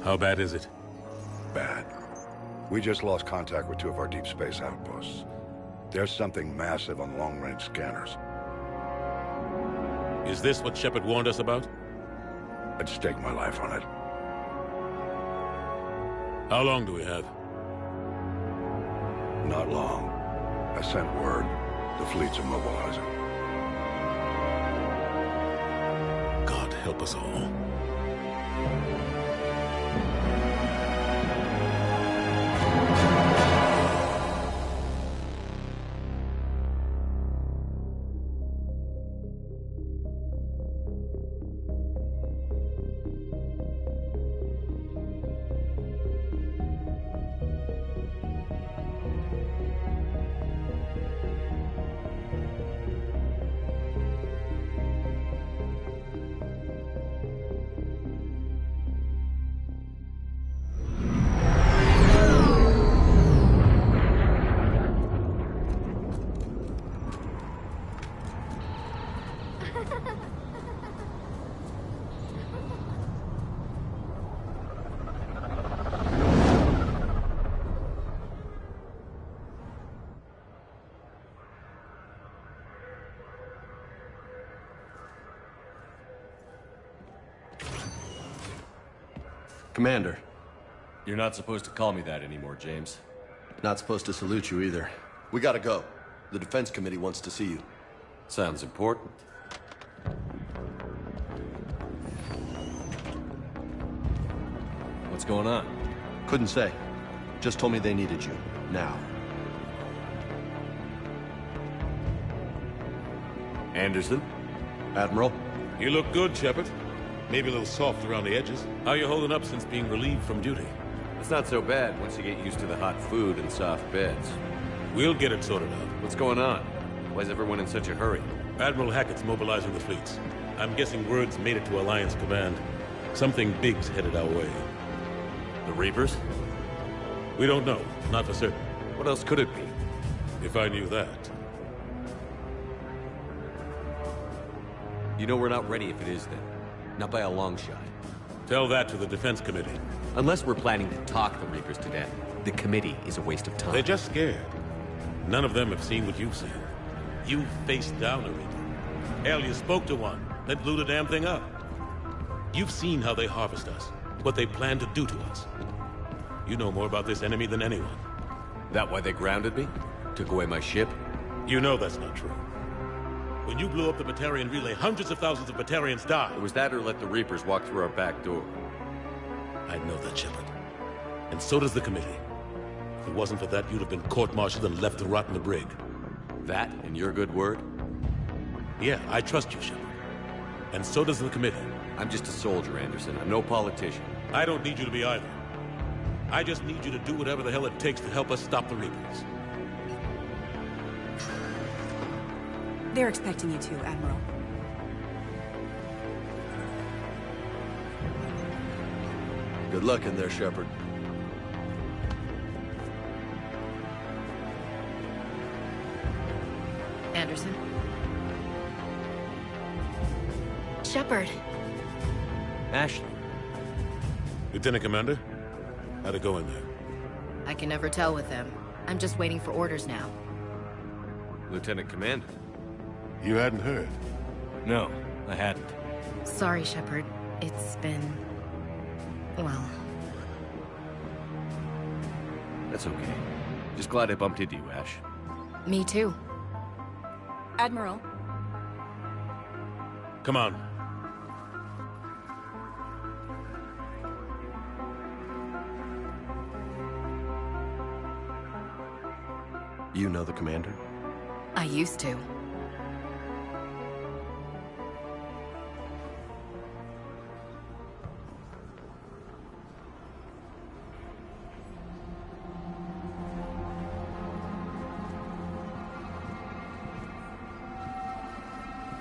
How bad is it? Bad. We just lost contact with two of our deep space outposts. There's something massive on long-range scanners. Is this what Shepard warned us about? I'd stake my life on it. How long do we have? Not long. I sent word. The fleet's immobilizing. God help us all. Commander. You're not supposed to call me that anymore, James. Not supposed to salute you either. We gotta go. The Defense Committee wants to see you. Sounds important. What's going on? Couldn't say. Just told me they needed you. Now. Anderson? Admiral? You look good, Shepard. Maybe a little soft around the edges. How you holding up since being relieved from duty? It's not so bad once you get used to the hot food and soft beds. We'll get it sorted out. What's going on? Why is everyone in such a hurry? Admiral Hackett's mobilizing the fleets. I'm guessing word's made it to Alliance Command. Something big's headed our way. The Reapers? We don't know. Not for certain. What else could it be? If I knew that. You know we're not ready if it is then. Not by a long shot. Tell that to the Defense Committee. Unless we're planning to talk the Reapers to death, the committee is a waste of time. They're just scared. None of them have seen what you've seen. You faced down a Reaper. Hell, you spoke to one, then blew the damn thing up. You've seen how they harvest us, what they plan to do to us. You know more about this enemy than anyone. That why they grounded me? Took away my ship? You know that's not true. When you blew up the Batarian relay, hundreds of thousands of Batarians died. It was that or let the Reapers walk through our back door. I know that, Shepard. And so does the committee. If it wasn't for that, you'd have been court-martialed and left to rot in the brig. That and your good word? Yeah, I trust you, Shepard. And so does the committee. I'm just a soldier, Anderson. I'm no politician. I don't need you to be either. I just need you to do whatever the hell it takes to help us stop the Reapers. They're expecting you to, Admiral. Good luck in there, Shepard. Anderson? Shepard. Ashley. Lieutenant Commander, how'd it go in there? I can never tell with them. I'm just waiting for orders now. Lieutenant Commander. You hadn't heard? No, I hadn't. Sorry, Shepard. It's been... well... That's okay. Just glad I bumped into you, Ash. Me too. Admiral. Come on. You know the commander? I used to.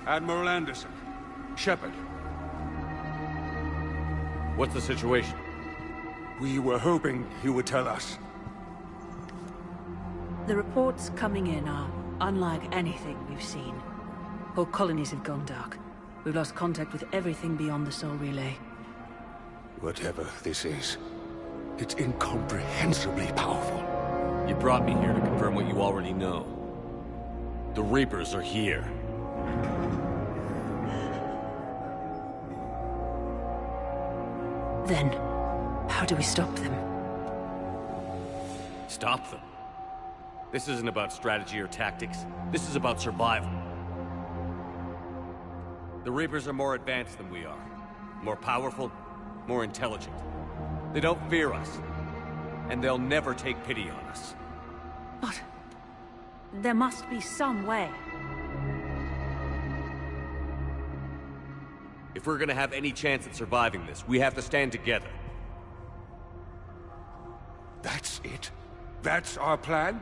Admiral Anderson. Shepard. What's the situation? We were hoping you would tell us. The reports coming in are unlike anything we've seen. Whole colonies have gone dark. We've lost contact with everything beyond the Sol Relay. Whatever this is, it's incomprehensibly powerful. You brought me here to confirm what you already know. The Reapers are here. Then, how do we stop them? Stop them. This isn't about strategy or tactics. This is about survival. The Reapers are more advanced than we are. More powerful, more intelligent. They don't fear us. And they'll never take pity on us. But there must be some way. If we're gonna have any chance at surviving this, we have to stand together. That's it? That's our plan?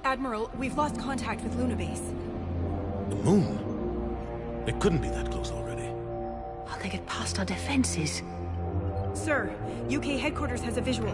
Admiral, we've lost contact with Luna Base. The moon? It couldn't be that close already. How'd they get past our defenses? Sir, UK headquarters has a visual.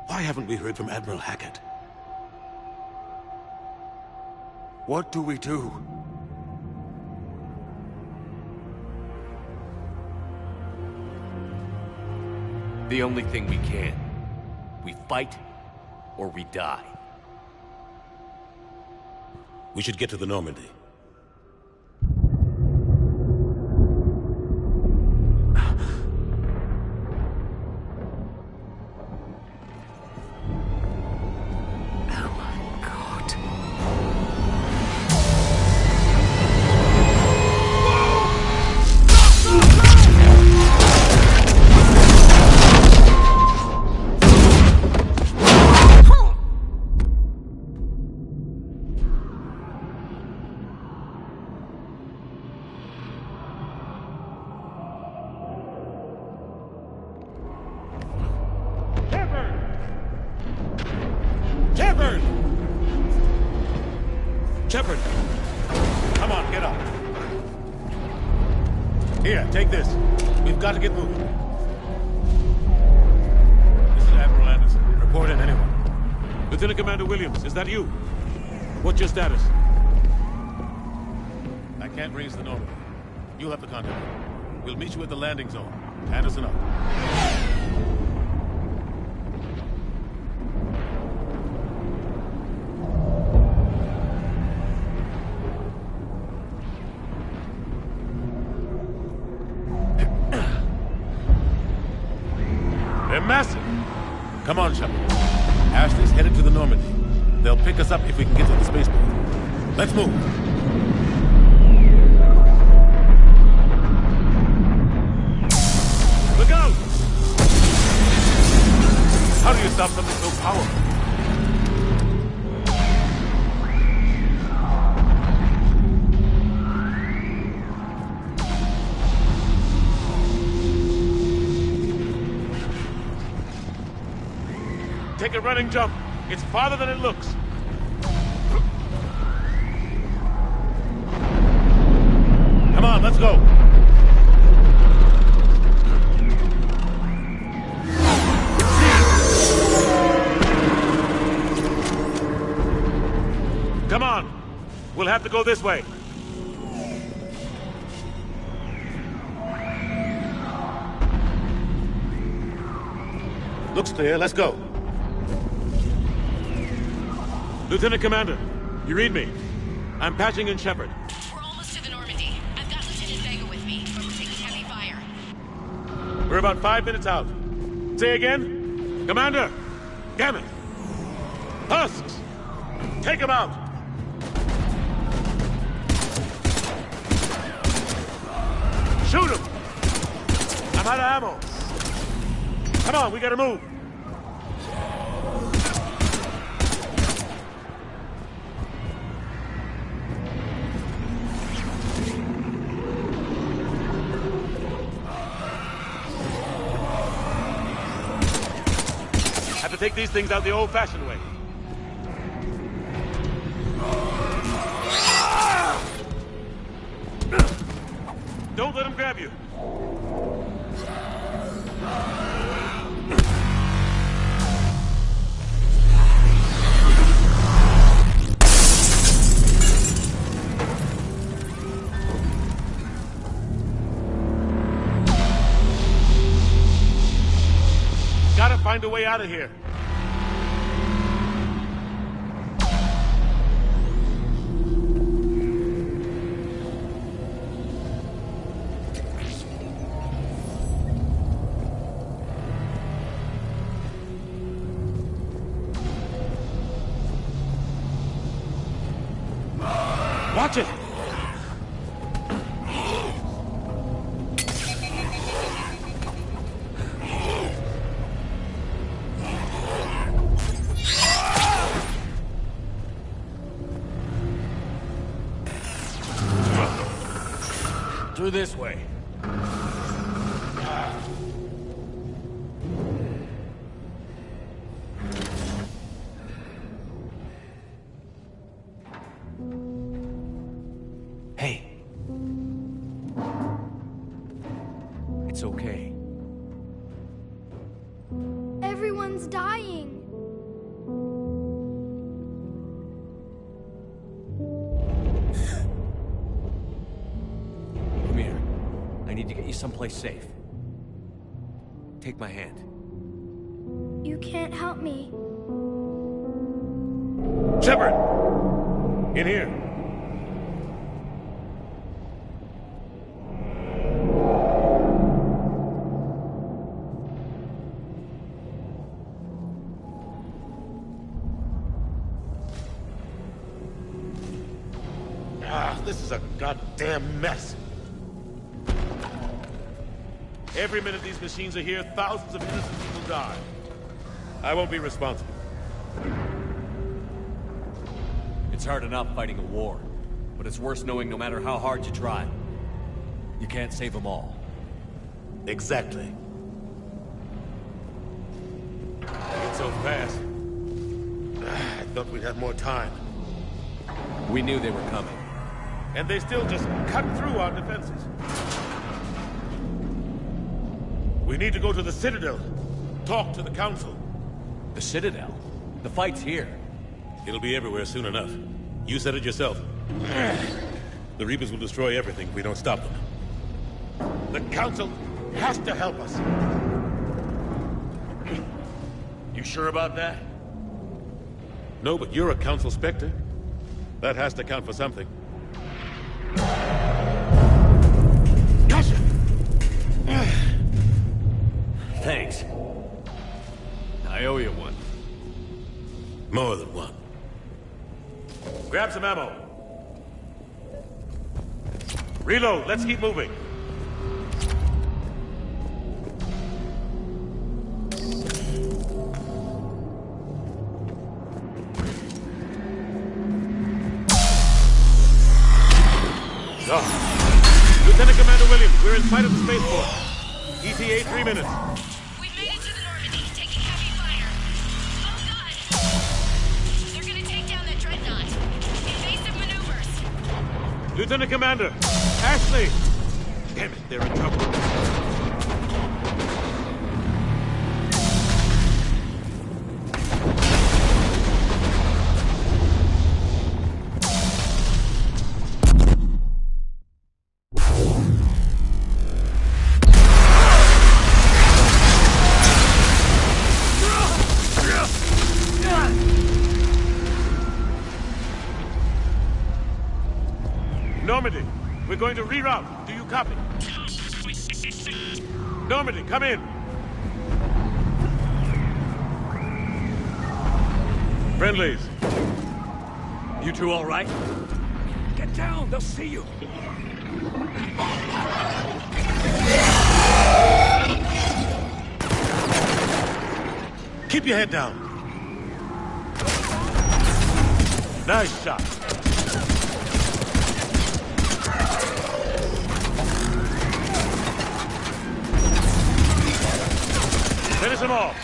Why haven't we heard from Admiral Hackett? What do we do? The only thing we can. We fight, or we die. We should get to the Normandy. Shepard! Come on, get up. Here, take this. We've got to get moving. This is Admiral Anderson. Report in, anyone. Lieutenant Commander Williams, is that you? What's your status? I can't raise the Normandy. You'll have to contact me. We'll meet you at the landing zone. Anderson up. They're massive. Come on, Shepard. Ashley's headed to the Normandy. They'll pick us up if we can get to the spaceport. Let's move. Look out! How do you stop something so powerful? Take a running jump. It's farther than it looks. Come on, let's go. Come on. We'll have to go this way. Looks clear. Let's go. Lieutenant Commander, you read me? I'm patching in Shepard. We're almost to the Normandy. I've got Lieutenant Vega with me, but we're taking heavy fire. We're about 5 minutes out. Say again? Commander! Damn it! Husks! Take him out! Shoot him! I'm out of ammo. Come on, we gotta move. Have to take these things out the old-fashioned way. Don't let him grab you. Gotta find a way out of here. Watch it! Through this way. Hey. It's okay. Everyone's dying. Come here. I need to get you someplace safe. Take my hand. You can't help me. Shepard! In here. This is a goddamn mess. Every minute these machines are here, thousands of innocent people die. I won't be responsible. It's hard enough fighting a war, but it's worse knowing no matter how hard you try, you can't save them all. Exactly. It's so fast. I thought we'd have more time. We knew they were coming. And they still just cut through our defenses. We need to go to the Citadel. Talk to the Council. The Citadel? The fight's here. It'll be everywhere soon enough. You said it yourself. The Reapers will destroy everything if we don't stop them. The Council has to help us. You sure about that? No, but you're a Council Spectre. That has to count for something. Gotcha! Thanks. I owe you one. More than one. Grab some ammo. Reload. Let's keep moving. Lieutenant Commander Williams, we're in sight of the spaceport. ETA 3 minutes. We've made it to the Normandy, taking heavy fire. Oh god! They're gonna take down that dreadnought. Invasive maneuvers. Lieutenant Commander! Ashley! Damn it, they're in trouble. Normandy, we're going to reroute. Do you copy? Normandy, come in. Friendlies. You two all right? Get down, they'll see you. Keep your head down. Nice shot. Finish them off.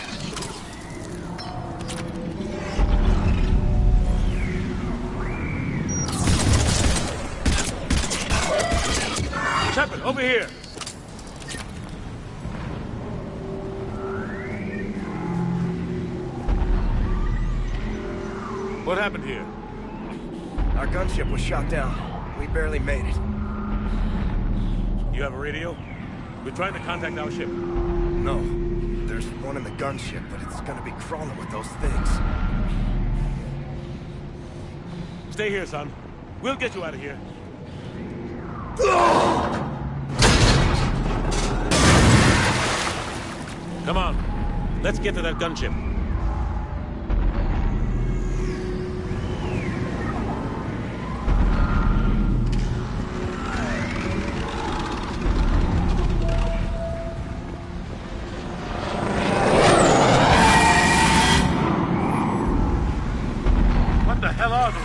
Over here! What happened here? Our gunship was shot down. We barely made it. You have a radio? We're trying to contact our ship. No. There's one in the gunship, but it's gonna be crawling with those things. Stay here, son. We'll get you out of here. Come on. Let's get to that gunship. What the hell are those?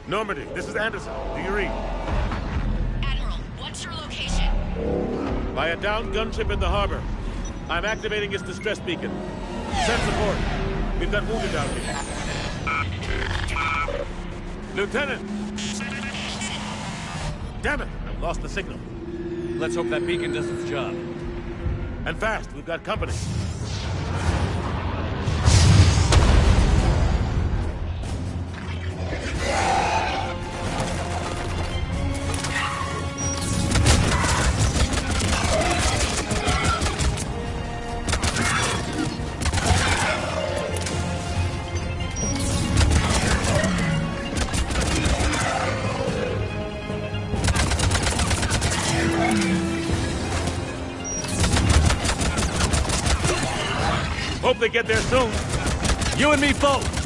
Normandy, this is Anderson. Do you read? Admiral, what's your location? By a downed gunship in the harbor. I'm activating its distress beacon. Send support. We've got wounded down here. Lieutenant! Damn it! I've lost the signal. Let's hope that beacon does its job. And fast, we've got company. Hope they get there soon. You and me both!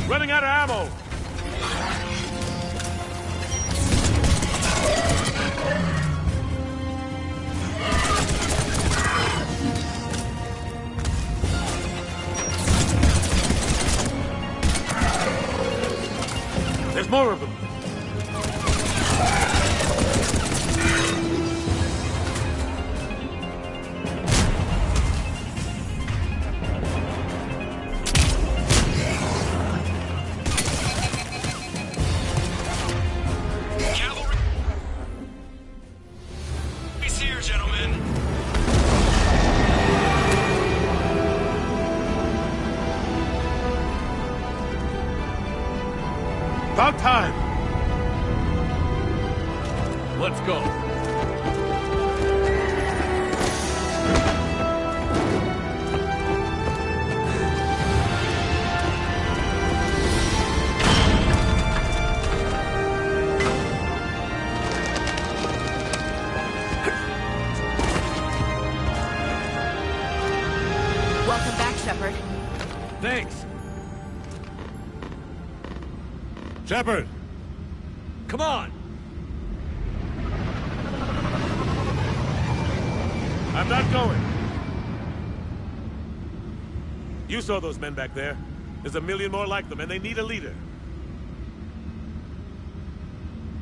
Running out of ammo! There's more of them. About time! Let's go. Welcome back, Shepard. Thanks. Shepard! Come on! I'm not going. You saw those men back there. There's a million more like them, and they need a leader.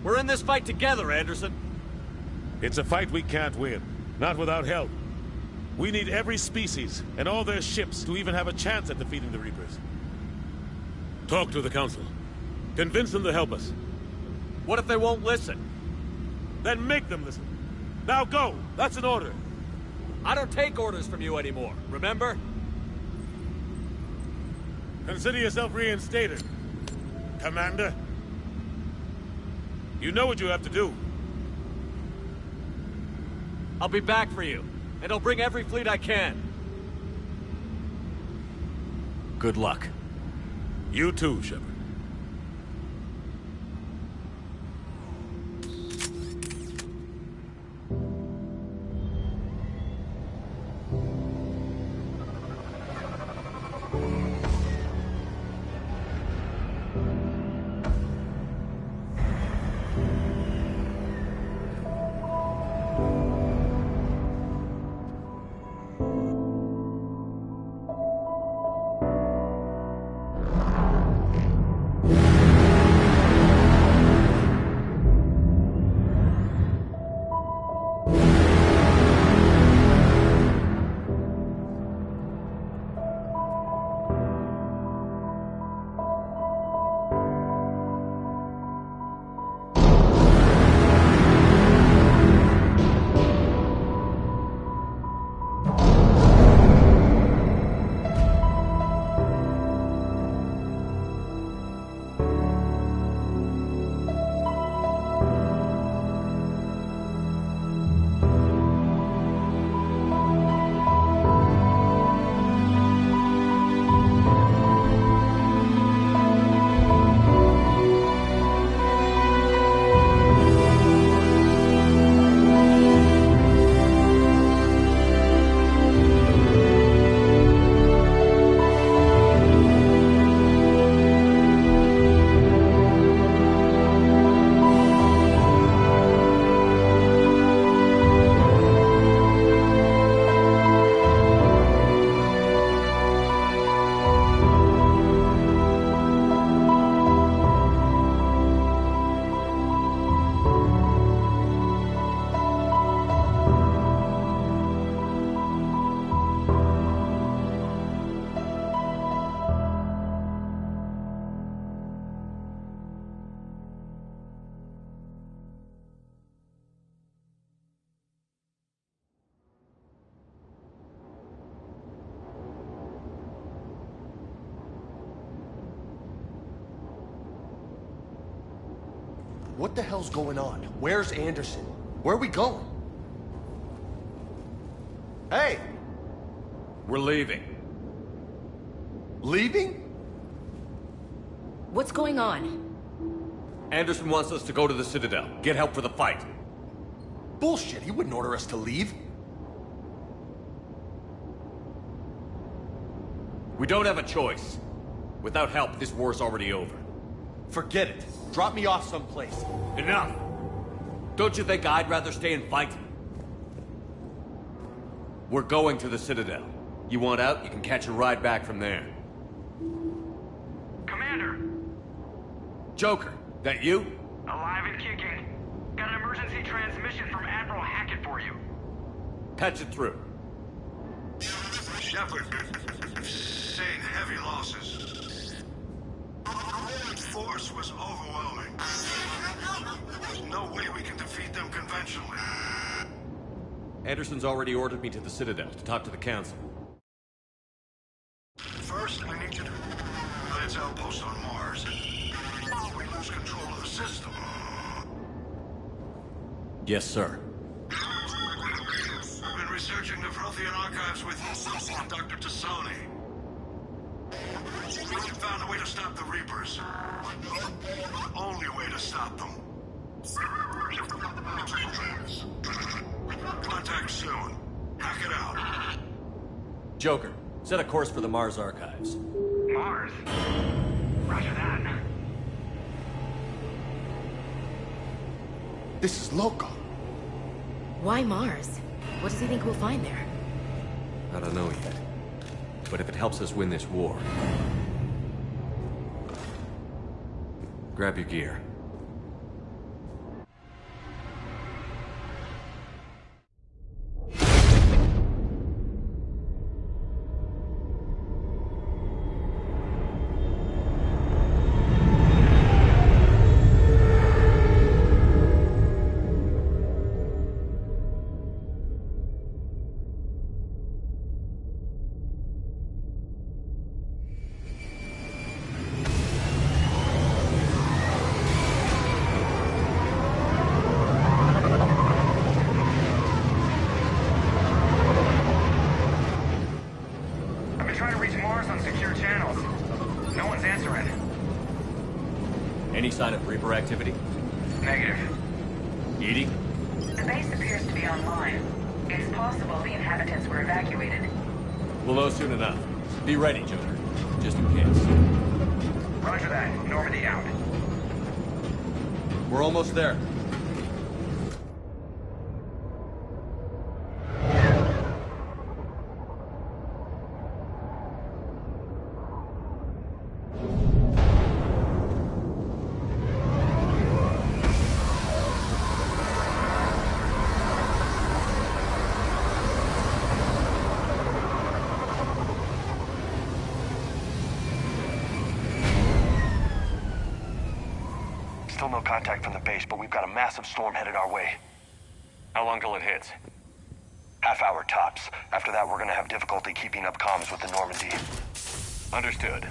We're in this fight together, Anderson. It's a fight we can't win. Not without help. We need every species and all their ships to even have a chance at defeating the Reapers. Talk to the Council. Convince them to help us. What if they won't listen? Then make them listen. Now go! That's an order. I don't take orders from you anymore, remember? Consider yourself reinstated, Commander. You know what you have to do. I'll be back for you, and I'll bring every fleet I can. Good luck. You too, Shepard. What the hell's going on? Where's Anderson? Where are we going? Hey! We're leaving. Leaving? What's going on? Anderson wants us to go to the Citadel, get help for the fight. Bullshit, he wouldn't order us to leave. We don't have a choice. Without help, this war's already over. Forget it. Drop me off someplace. Enough! Don't you think I'd rather stay and fight? We're going to the Citadel. You want out, you can catch a ride back from there. Commander! Joker, that you? Alive and kicking. Got an emergency transmission from Admiral Hackett for you. Patch it through. Shepard, seeing heavy losses. The force was overwhelming. There's no way we can defeat them conventionally. Anderson's already ordered me to the Citadel to talk to the Council. First, I need you to Lance outpost on Mars. We lose control of the system. Yes, sir. I've been researching the Prothean archives with Dr. Tassoni. We found a way to stop the Reapers. The only way to stop them. Contact soon. Hack it out. Joker, set a course for the Mars archives. Mars? Roger that. This is loco. Why Mars? What does he think we'll find there? I don't know yet. But if it helps us win this war... Grab your gear. Any sign of Reaper activity? Negative. EDI? The base appears to be online. It's possible the inhabitants were evacuated. We'll know soon enough. Be ready, Joker. Just in case. Roger that. Normandy out. We're almost there. Still no contact from the base, but we've got a massive storm headed our way. How long till it hits? Half hour tops. After that, we're gonna have difficulty keeping up comms with the Normandy. Understood.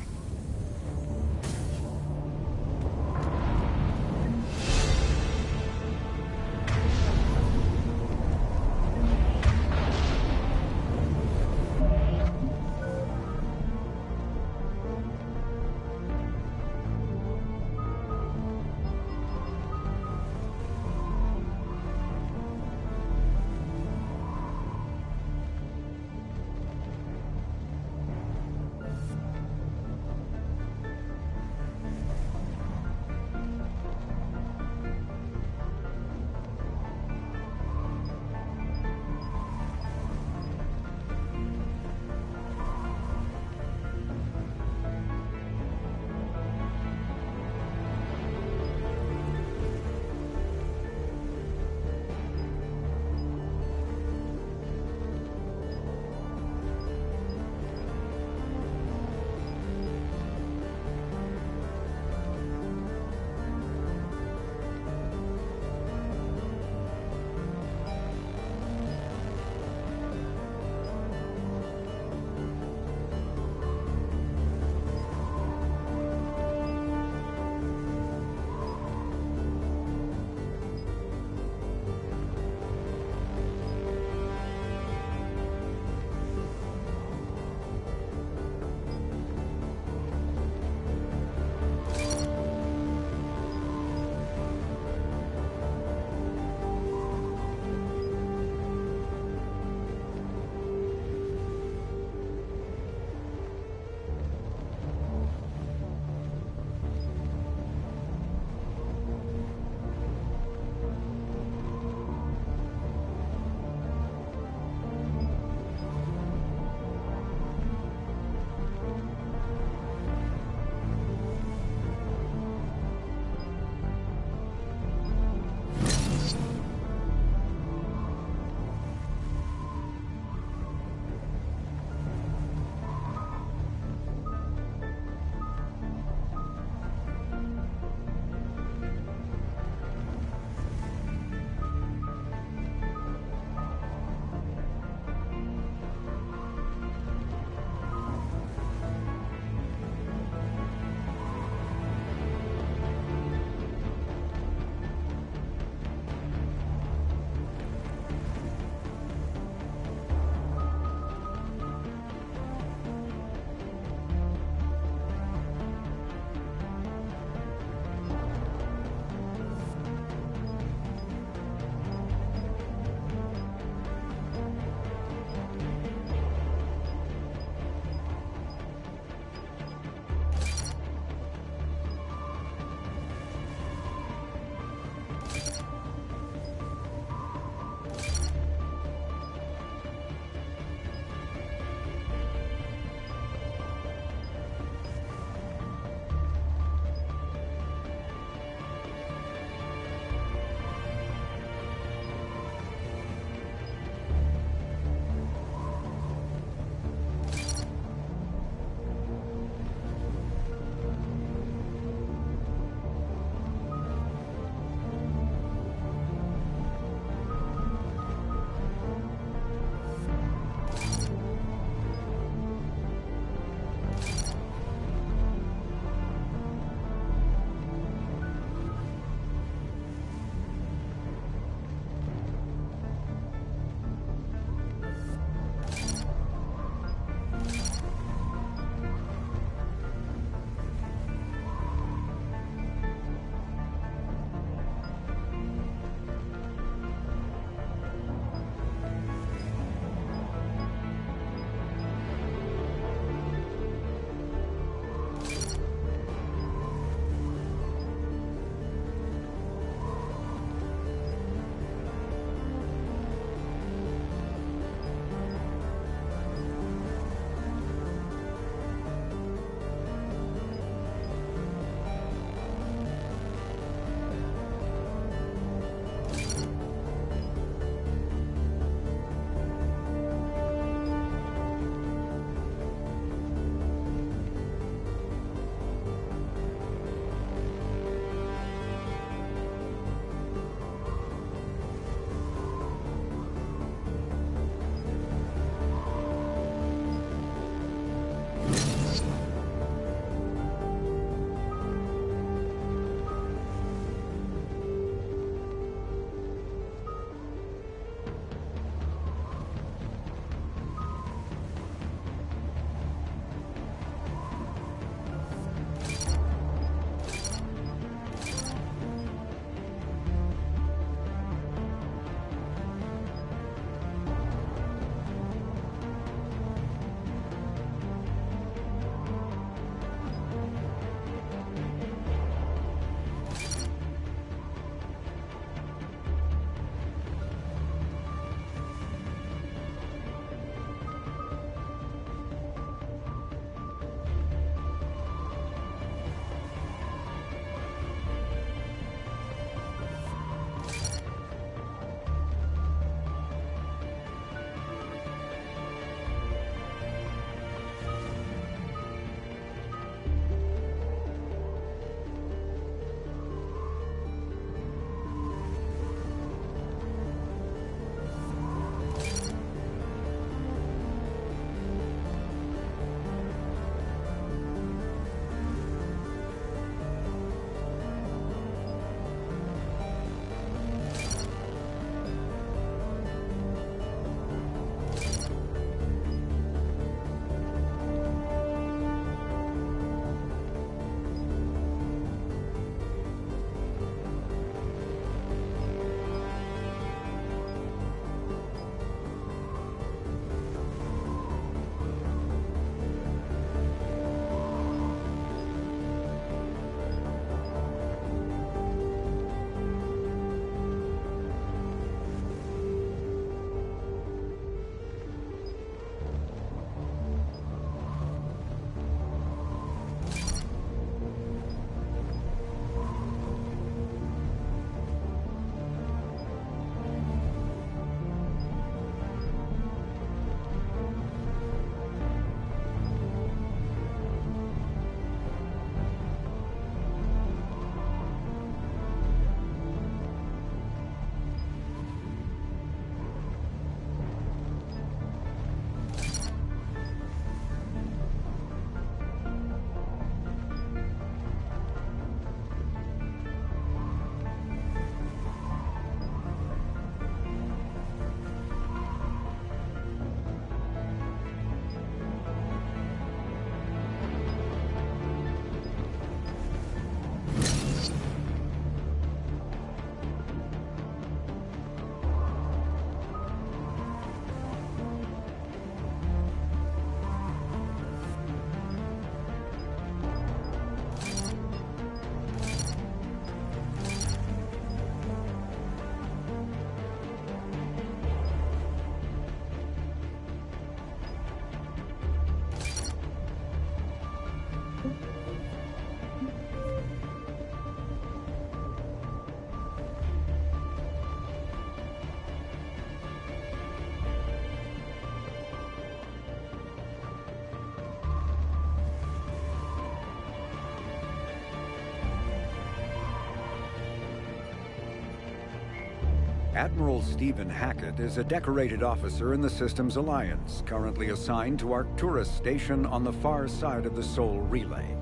Admiral Stephen Hackett is a decorated officer in the Systems Alliance, currently assigned to Arcturus Station on the far side of the Sol Relay.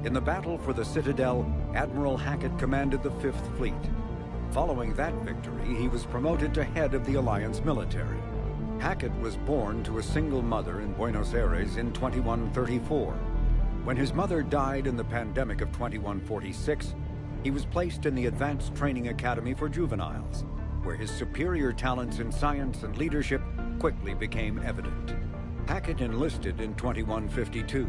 In the battle for the Citadel, Admiral Hackett commanded the 5th Fleet. Following that victory, he was promoted to head of the Alliance military. Hackett was born to a single mother in Buenos Aires in 2134. When his mother died in the pandemic of 2146, he was placed in the Advanced Training Academy for Juveniles, where his superior talents in science and leadership quickly became evident. Hackett enlisted in 2152,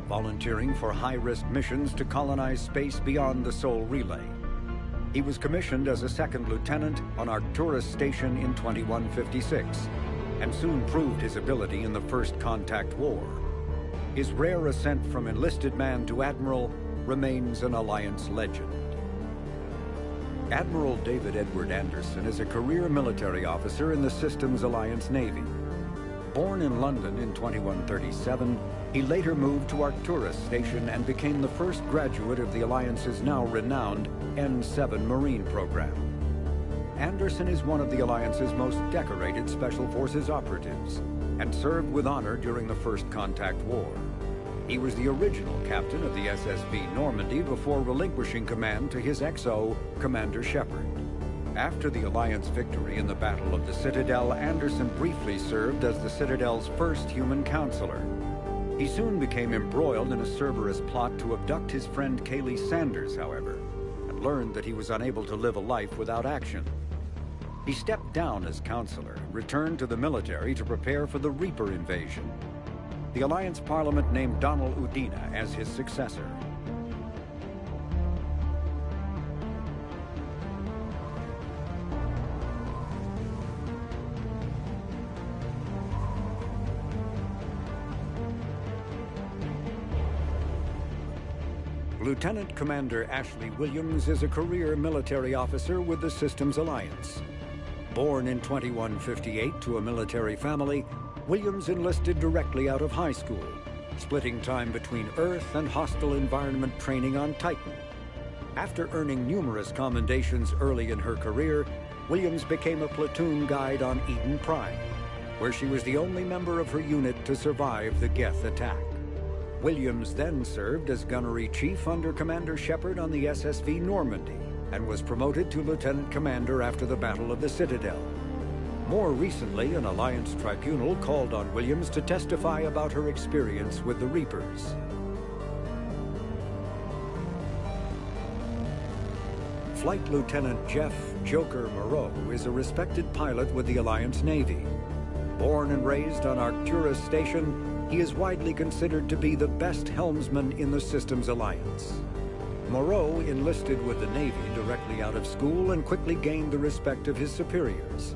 volunteering for high-risk missions to colonize space beyond the Sol Relay. He was commissioned as a 2nd lieutenant on Arcturus Station in 2156, and soon proved his ability in the First Contact War. His rare ascent from enlisted man to admiral remains an Alliance legend. Admiral David Edward Anderson is a career military officer in the Systems Alliance Navy. Born in London in 2137, he later moved to Arcturus Station and became the first graduate of the Alliance's now renowned N-7 Marine program. Anderson is one of the Alliance's most decorated Special Forces operatives and served with honor during the First Contact War. He was the original captain of the SSV Normandy before relinquishing command to his XO, Commander Shepard. After the Alliance victory in the Battle of the Citadel, Anderson briefly served as the Citadel's first human counselor. He soon became embroiled in a Cerberus plot to abduct his friend Kaylee Sanders, however, and learned that he was unable to live a life without action. He stepped down as counselor and returned to the military to prepare for the Reaper invasion. The Alliance Parliament named Donald Udina as his successor. Lieutenant Commander Ashley Williams is a career military officer with the Systems Alliance. Born in 2158 to a military family, Williams enlisted directly out of high school, splitting time between Earth and hostile environment training on Titan. After earning numerous commendations early in her career, Williams became a platoon guide on Eden Prime, where she was the only member of her unit to survive the Geth attack. Williams then served as gunnery chief under Commander Shepard on the SSV Normandy and was promoted to lieutenant commander after the Battle of the Citadel. More recently, an Alliance tribunal called on Williams to testify about her experience with the Reapers. Flight Lieutenant Jeff Joker Moreau is a respected pilot with the Alliance Navy. Born and raised on Arcturus Station, he is widely considered to be the best helmsman in the Systems Alliance. Moreau enlisted with the Navy directly out of school and quickly gained the respect of his superiors.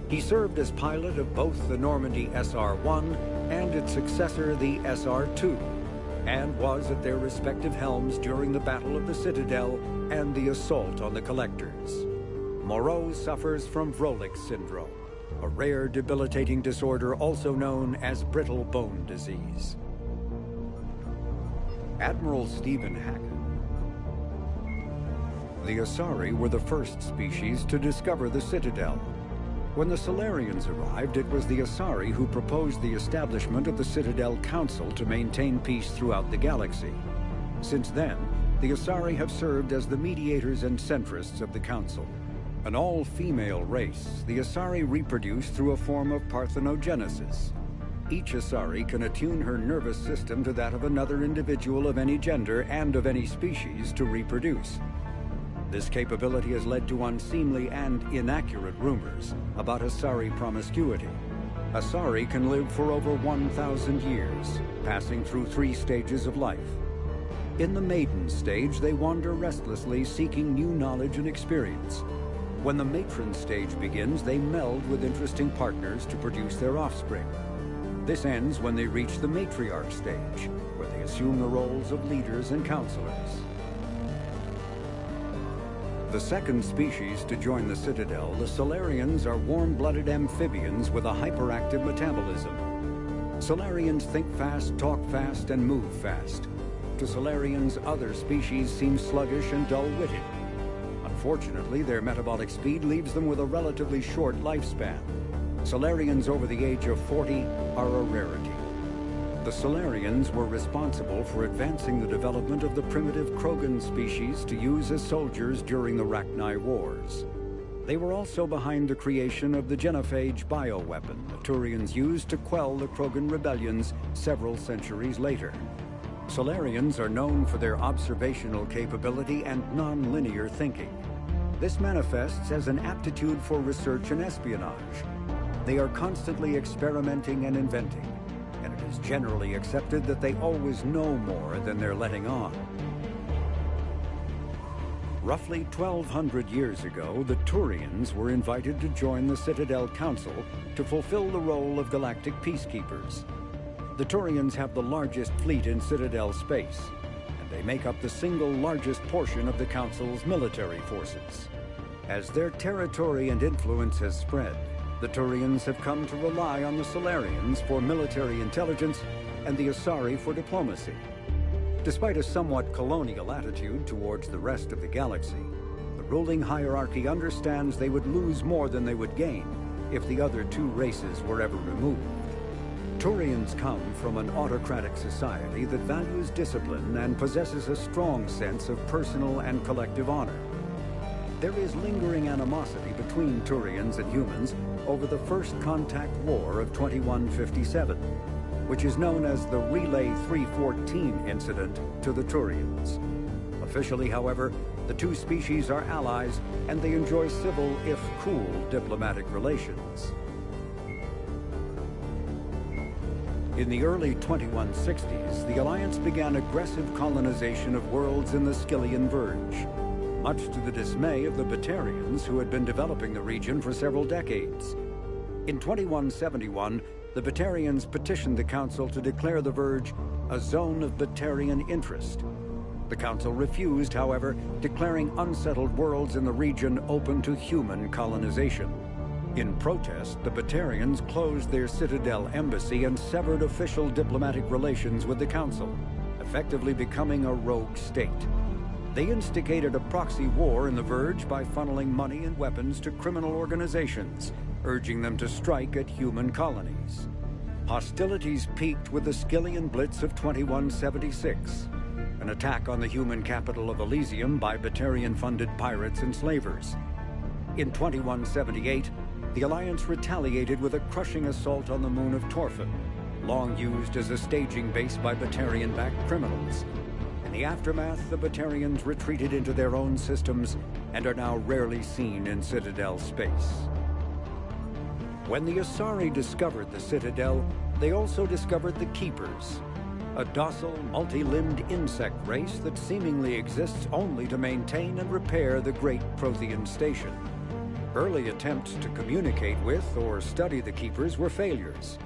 He served as pilot of both the Normandy SR-1 and its successor, the SR-2, and was at their respective helms during the Battle of the Citadel and the assault on the Collectors. Moreau suffers from Vrolik syndrome, a rare debilitating disorder also known as brittle bone disease. Admiral Stephen Hackett. The Asari were the first species to discover the Citadel. When the Solarians arrived, it was the Asari who proposed the establishment of the Citadel Council to maintain peace throughout the galaxy. Since then, the Asari have served as the mediators and centrists of the Council. An all-female race, the Asari reproduce through a form of parthenogenesis. Each Asari can attune her nervous system to that of another individual of any gender and of any species to reproduce. This capability has led to unseemly and inaccurate rumors about Asari promiscuity. Asari can live for over 1,000 years, passing through 3 stages of life. In the maiden stage, they wander restlessly, seeking new knowledge and experience. When the matron stage begins, they meld with interesting partners to produce their offspring. This ends when they reach the matriarch stage, where they assume the roles of leaders and counselors. The second species to join the Citadel, the Solarians, are warm-blooded amphibians with a hyperactive metabolism. Solarians think fast, talk fast, and move fast. To Solarians, other species seem sluggish and dull-witted. Unfortunately, their metabolic speed leaves them with a relatively short lifespan. Solarians over the age of 40 are a rarity. The Solarians were responsible for advancing the development of the primitive Krogan species to use as soldiers during the Rachni Wars. They were also behind the creation of the genophage bioweapon the Turians used to quell the Krogan rebellions several centuries later. Solarians are known for their observational capability and non-linear thinking. This manifests as an aptitude for research and espionage. They are constantly experimenting and inventing, and it is generally accepted that they always know more than they're letting on. Roughly 1,200 years ago, the Turians were invited to join the Citadel Council to fulfill the role of galactic peacekeepers. The Turians have the largest fleet in Citadel space, and they make up the single largest portion of the Council's military forces. As their territory and influence has spread, the Turians have come to rely on the Solarians for military intelligence and the Asari for diplomacy. Despite a somewhat colonial attitude towards the rest of the galaxy, the ruling hierarchy understands they would lose more than they would gain if the other two races were ever removed. Turians come from an autocratic society that values discipline and possesses a strong sense of personal and collective honor. There is lingering animosity between Turians and humans over the First Contact War of 2157, which is known as the Relay 314 incident to the Turians. Officially, however, the two species are allies, and they enjoy civil, if cool, diplomatic relations. In the early 2160s, the Alliance began aggressive colonization of worlds in the Skyllian Verge, much to the dismay of the Batarians, who had been developing the region for several decades. In 2171, the Batarians petitioned the Council to declare the Verge a zone of Batarian interest. The Council refused, however, declaring unsettled worlds in the region open to human colonization. In protest, the Batarians closed their Citadel embassy and severed official diplomatic relations with the Council, effectively becoming a rogue state. They instigated a proxy war in the Verge by funneling money and weapons to criminal organizations, urging them to strike at human colonies. Hostilities peaked with the Skyllian Blitz of 2176, an attack on the human capital of Elysium by Batarian-funded pirates and slavers. In 2178, the Alliance retaliated with a crushing assault on the moon of Torfan, long used as a staging base by Batarian-backed criminals. In the aftermath, the Batarians retreated into their own systems and are now rarely seen in Citadel space. When the Asari discovered the Citadel, they also discovered the Keepers, a docile, multi-limbed insect race that seemingly exists only to maintain and repair the Great Prothean Station. Early attempts to communicate with or study the Keepers were failures,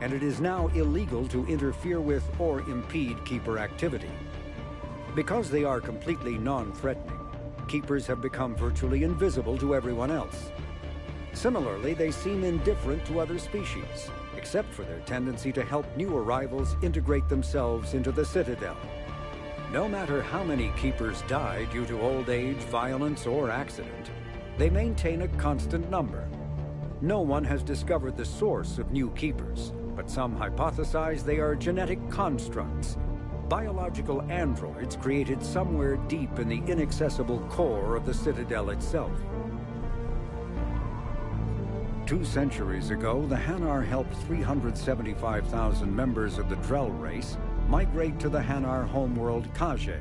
and it is now illegal to interfere with or impede Keeper activity. Because they are completely non-threatening, Keepers have become virtually invisible to everyone else. Similarly, they seem indifferent to other species, except for their tendency to help new arrivals integrate themselves into the Citadel. No matter how many Keepers die due to old age, violence, or accident, they maintain a constant number. No one has discovered the source of new Keepers, but some hypothesize they are genetic constructs, biological androids created somewhere deep in the inaccessible core of the Citadel itself. 2 centuries ago, the Hanar helped 375,000 members of the Drell race migrate to the Hanar homeworld Khaje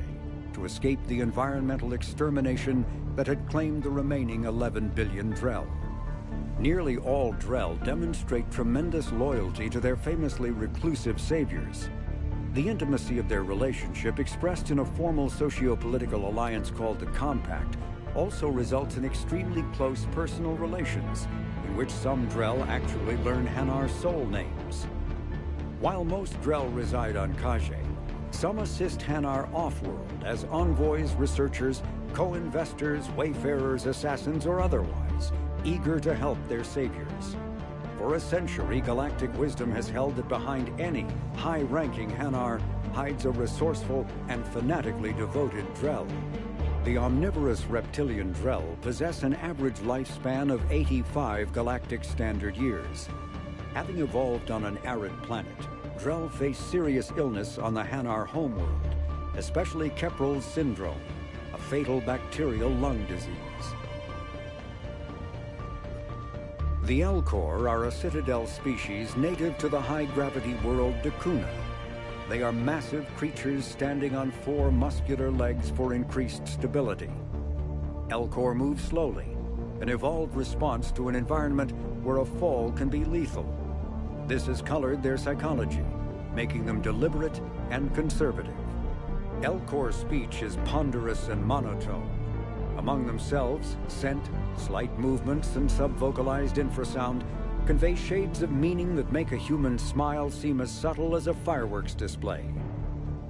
to escape the environmental extermination that had claimed the remaining 11 billion Drell. Nearly all Drell demonstrate tremendous loyalty to their famously reclusive saviors. The intimacy of their relationship, expressed in a formal socio-political alliance called the Compact, also results in extremely close personal relations, in which some Drell actually learn Hanar soul names. While most Drell reside on Khaje, some assist Hanar off-world as envoys, researchers, co-investors, wayfarers, assassins, or otherwise, eager to help their saviors. For a century, galactic wisdom has held that behind any high-ranking Hanar hides a resourceful and fanatically devoted Drell. The omnivorous reptilian Drell possess an average lifespan of 85 galactic standard years. Having evolved on an arid planet, Drell face serious illness on the Hanar homeworld, especially Kepral's syndrome, a fatal bacterial lung disease. The Elcor are a Citadel species native to the high-gravity world Dakuna. They are massive creatures standing on 4 muscular legs for increased stability. Elcor move slowly, an evolved response to an environment where a fall can be lethal. This has colored their psychology, making them deliberate and conservative. Elcor speech is ponderous and monotone. Among themselves, scent, slight movements, and subvocalized infrasound convey shades of meaning that make a human smile seem as subtle as a fireworks display.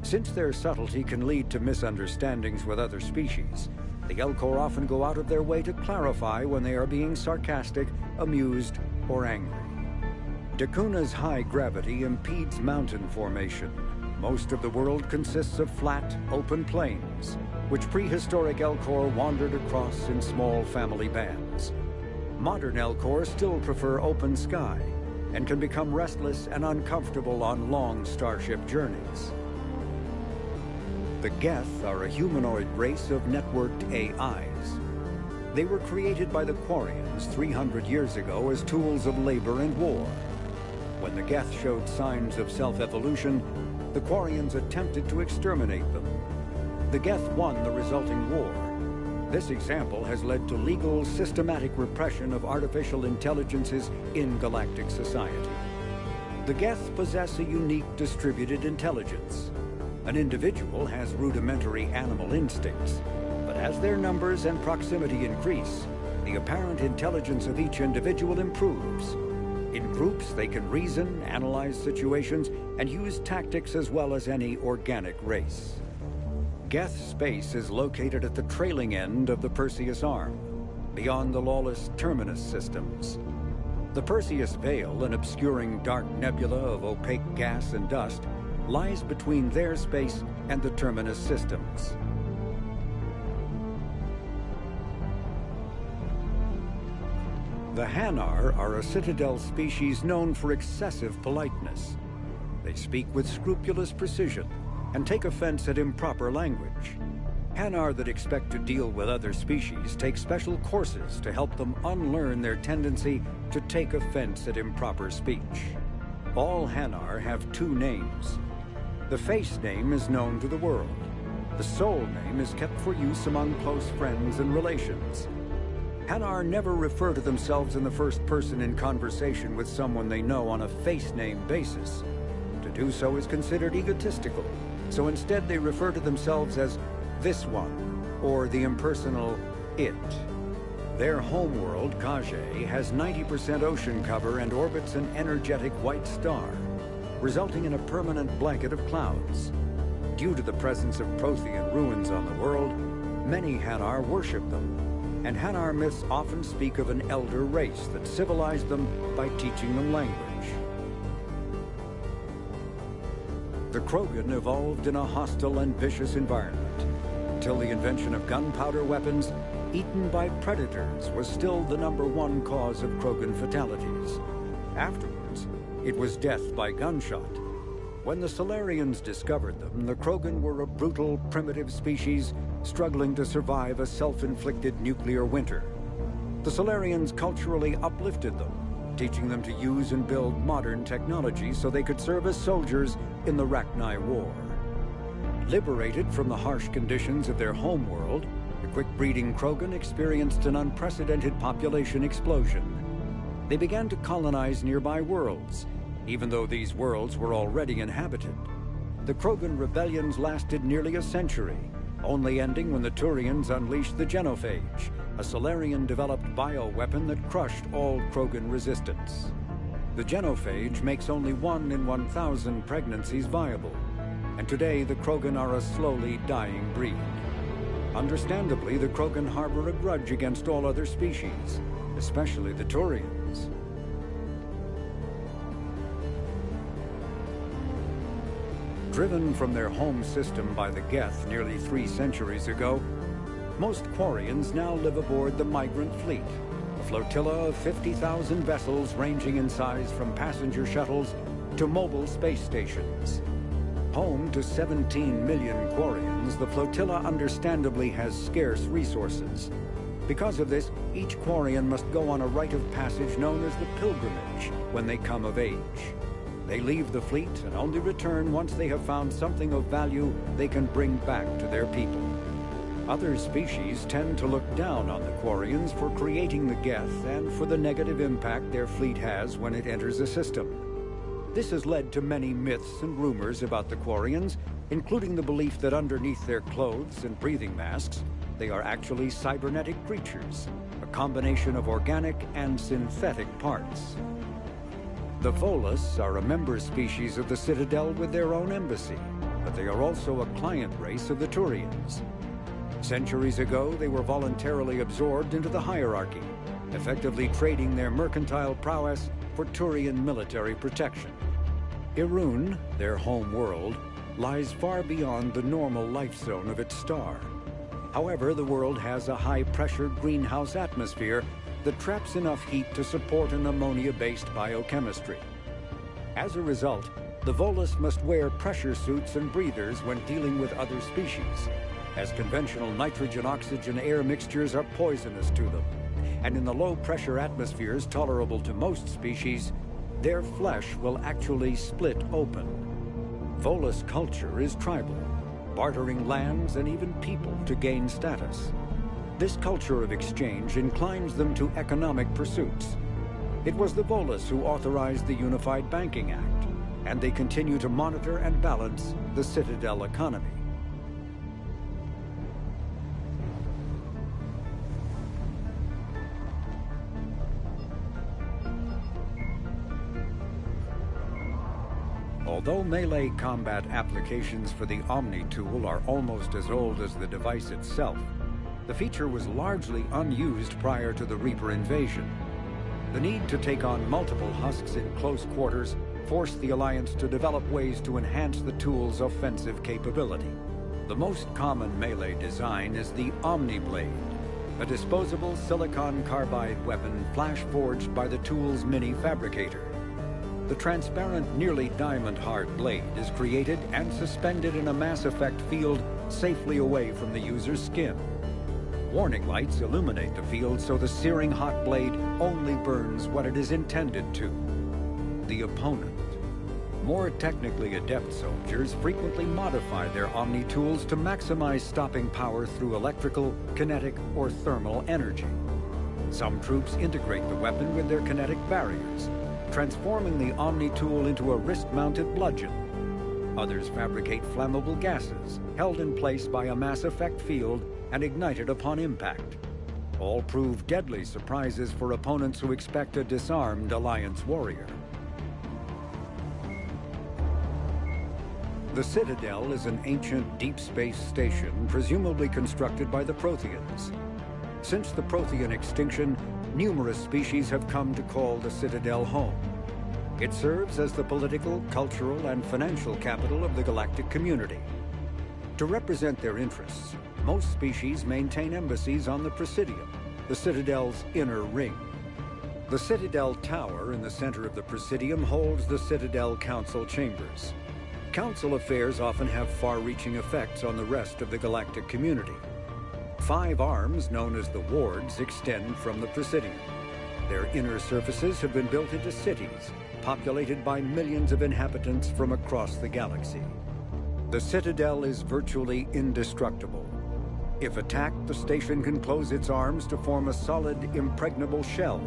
Since their subtlety can lead to misunderstandings with other species, the Elcor often go out of their way to clarify when they are being sarcastic, amused, or angry. Dakuna's high gravity impedes mountain formation. Most of the world consists of flat, open plains, which prehistoric Elcor wandered across in small family bands. Modern Elcor still prefer open sky, and can become restless and uncomfortable on long starship journeys. The Geth are a humanoid race of networked AIs. They were created by the Quarians 300 years ago as tools of labor and war. When the Geth showed signs of self-evolution, the Quarians attempted to exterminate them. The Geth won the resulting war. This example has led to legal, systematic repression of artificial intelligences in galactic society. The Geth possess a unique distributed intelligence. An individual has rudimentary animal instincts, but as their numbers and proximity increase, the apparent intelligence of each individual improves. In groups, they can reason, analyze situations, and use tactics as well as any organic race. Geth space is located at the trailing end of the Perseus Arm, beyond the lawless Terminus systems. The Perseus Veil, an obscuring dark nebula of opaque gas and dust, lies between their space and the Terminus systems. The Hanar are a Citadel species known for excessive politeness. They speak with scrupulous precision and take offense at improper language. Hanar that expect to deal with other species take special courses to help them unlearn their tendency to take offense at improper speech. All Hanar have 2 names. The face name is known to the world. The soul name is kept for use among close friends and relations. Hanar never refer to themselves in the first person in conversation with someone they know on a face name basis. To do so is considered egotistical, so instead they refer to themselves as this one, or the impersonal it. Their homeworld, Kage, has 90% ocean cover and orbits an energetic white star, resulting in a permanent blanket of clouds. Due to the presence of Prothean ruins on the world, many Hanar worship them, and Hanar myths often speak of an elder race that civilized them by teaching them language. The Krogan evolved in a hostile and vicious environment. Until the invention of gunpowder weapons, eaten by predators was still the #1 cause of Krogan fatalities. Afterwards, it was death by gunshot. When the Solarians discovered them, the Krogan were a brutal, primitive species struggling to survive a self-inflicted nuclear winter. The Solarians culturally uplifted them, teaching them to use and build modern technology so they could serve as soldiers in the Rachni War. Liberated from the harsh conditions of their homeworld, the quick-breeding Krogan experienced an unprecedented population explosion. They began to colonize nearby worlds, even though these worlds were already inhabited. The Krogan rebellions lasted nearly a century, only ending when the Turians unleashed the Genophage, a Solarian-developed bioweapon that crushed all Krogan resistance. The Genophage makes only 1 in 1,000 pregnancies viable, and today the Krogan are a slowly dying breed. Understandably, the Krogan harbor a grudge against all other species, especially the Turians. Driven from their home system by the Geth nearly 3 centuries ago, Most Quarians now live aboard the Migrant Fleet, a flotilla of 50,000 vessels ranging in size from passenger shuttles to mobile space stations. Home to 17 million Quarians, the flotilla understandably has scarce resources. Because of this, each Quarian must go on a rite of passage known as the Pilgrimage when they come of age. They leave the fleet and only return once they have found something of value they can bring back to their people. Other species tend to look down on the Quarians for creating the Geth and for the negative impact their fleet has when it enters a system. This has led to many myths and rumors about the Quarians, including the belief that underneath their clothes and breathing masks, they are actually cybernetic creatures, a combination of organic and synthetic parts. The Volus are a member species of the Citadel with their own embassy, but they are also a client race of the Turians. Centuries ago, they were voluntarily absorbed into the hierarchy, effectively trading their mercantile prowess for Turian military protection. Irun, their home world, lies far beyond the normal life zone of its star. However, the world has a high-pressure greenhouse atmosphere that traps enough heat to support an ammonia-based biochemistry. As a result, the Volus must wear pressure suits and breathers when dealing with other species, as conventional nitrogen-oxygen air mixtures are poisonous to them, and in the low-pressure atmospheres tolerable to most species, their flesh will actually split open. Volus culture is tribal, bartering lands and even people to gain status. This culture of exchange inclines them to economic pursuits. It was the Volus who authorized the Unified Banking Act, and they continue to monitor and balance the Citadel economy. Although melee combat applications for the Omni tool are almost as old as the device itself, the feature was largely unused prior to the Reaper invasion. The need to take on multiple husks in close quarters forced the Alliance to develop ways to enhance the tool's offensive capability. The most common melee design is the Omni-Blade, a disposable silicon carbide weapon flash-forged by the tool's mini-fabricator. The transparent, nearly diamond-hard blade is created and suspended in a Mass Effect field safely away from the user's skin. Warning lights illuminate the field so the searing hot blade only burns what it is intended to: the opponent. More technically adept soldiers frequently modify their Omni tools to maximize stopping power through electrical, kinetic, or thermal energy. Some troops integrate the weapon with their kinetic barriers, transforming the Omni tool into a wrist-mounted bludgeon. Others fabricate flammable gases, held in place by a Mass Effect field and ignited upon impact. All prove deadly surprises for opponents who expect a disarmed Alliance warrior. The Citadel is an ancient deep space station presumably constructed by the Protheans. Since the Prothean extinction, numerous species have come to call the Citadel home. It serves as the political, cultural, and financial capital of the galactic community. To represent their interests, most species maintain embassies on the Presidium, the Citadel's inner ring. The Citadel Tower in the center of the Presidium holds the Citadel Council chambers. Council affairs often have far-reaching effects on the rest of the galactic community. 5 arms, known as the Wards, extend from the Presidium. Their inner surfaces have been built into cities, populated by millions of inhabitants from across the galaxy. The Citadel is virtually indestructible. If attacked, the station can close its arms to form a solid, impregnable shell.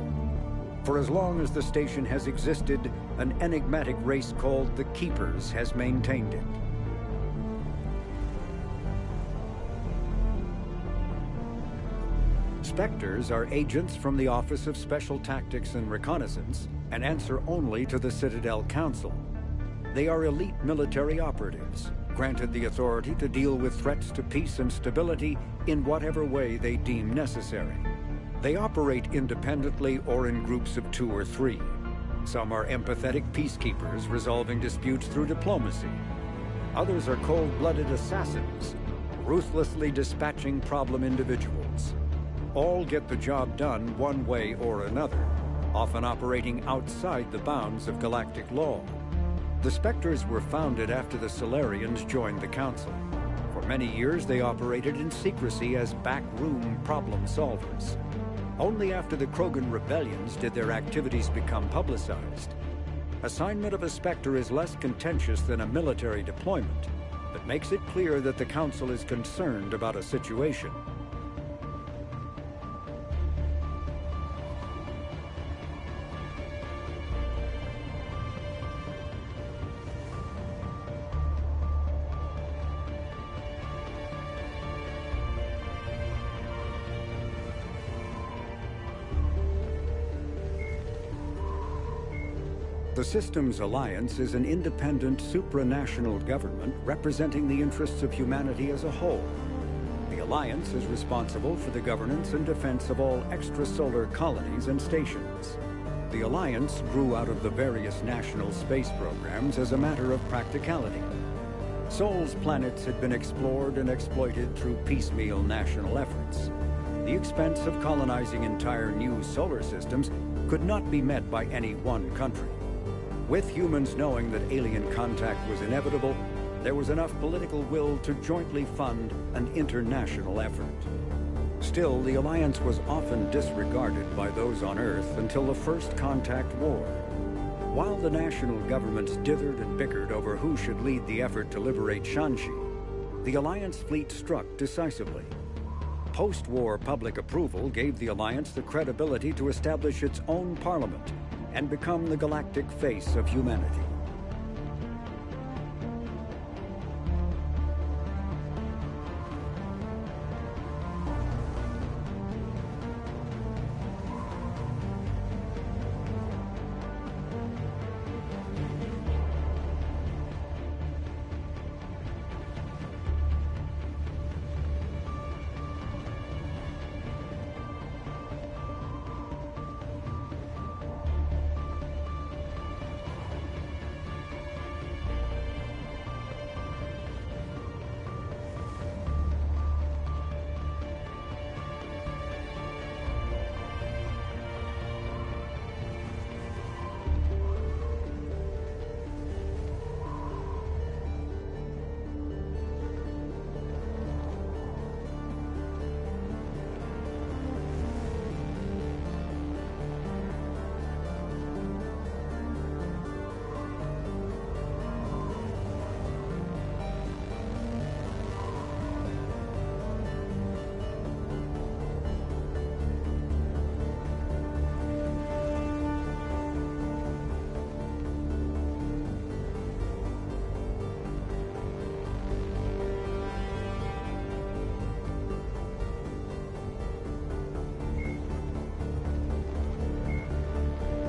For as long as the station has existed, an enigmatic race called the Keepers has maintained it. Spectres are agents from the Office of Special Tactics and Reconnaissance and answer only to the Citadel Council. They are elite military operatives, granted the authority to deal with threats to peace and stability in whatever way they deem necessary. They operate independently or in groups of 2 or 3. Some are empathetic peacekeepers resolving disputes through diplomacy. Others are cold-blooded assassins, ruthlessly dispatching problem individuals. All get the job done one way or another, often operating outside the bounds of galactic law. The Spectres were founded after the Solarians joined the Council. For many years, they operated in secrecy as backroom problem solvers. Only after the Krogan rebellions did their activities become publicized. Assignment of a Spectre is less contentious than a military deployment, but makes it clear that the Council is concerned about a situation. The Systems Alliance is an independent supranational government representing the interests of humanity as a whole. The Alliance is responsible for the governance and defense of all extrasolar colonies and stations. The Alliance grew out of the various national space programs as a matter of practicality. Sol's planets had been explored and exploited through piecemeal national efforts. The expense of colonizing entire new solar systems could not be met by any one country. With humans knowing that alien contact was inevitable, there was enough political will to jointly fund an international effort. Still, the Alliance was often disregarded by those on Earth until the First Contact War. While the national governments dithered and bickered over who should lead the effort to liberate Shanxi, the Alliance fleet struck decisively. Post-war public approval gave the Alliance the credibility to establish its own parliament and become the galactic face of humanity.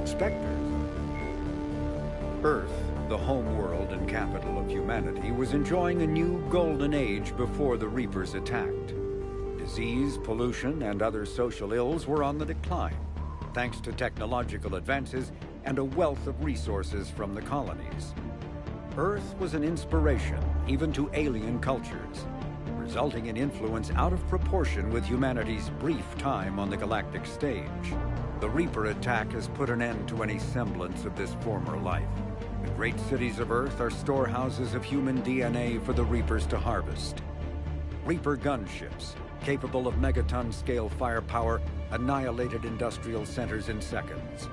Spectres. Earth, the home world and capital of humanity, was enjoying a new golden age before the Reapers attacked. Disease, pollution, and other social ills were on the decline, thanks to technological advances and a wealth of resources from the colonies. Earth was an inspiration even to alien cultures, resulting in influence out of proportion with humanity's brief time on the galactic stage. The Reaper attack has put an end to any semblance of this former life. The great cities of Earth are storehouses of human DNA for the Reapers to harvest. Reaper gunships, capable of megaton-scale firepower, annihilated industrial centers in seconds.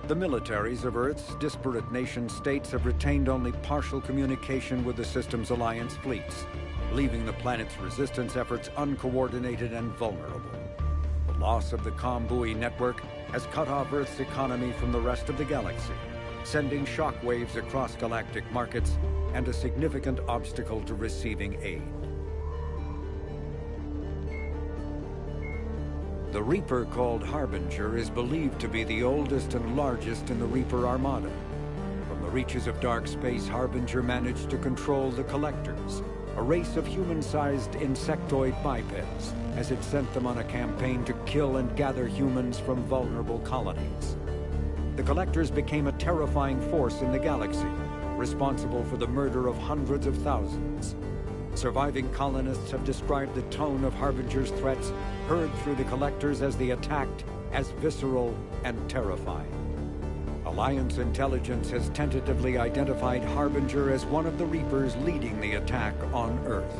The militaries of Earth's disparate nation-states have retained only partial communication with the Systems Alliance fleets, leaving the planet's resistance efforts uncoordinated and vulnerable. The loss of the ComBuoy network has cut off Earth's economy from the rest of the galaxy, sending shockwaves across galactic markets and a significant obstacle to receiving aid. The Reaper called Harbinger is believed to be the oldest and largest in the Reaper Armada. From the reaches of dark space, Harbinger managed to control the Collectors, a race of human-sized insectoid bipeds, as it sent them on a campaign to kill and gather humans from vulnerable colonies. The Collectors became a terrifying force in the galaxy, responsible for the murder of hundreds of thousands. Surviving colonists have described the tone of Harbinger's threats heard through the Collectors as they attacked as visceral and terrifying. Alliance intelligence has tentatively identified Harbinger as one of the Reapers leading the attack on Earth.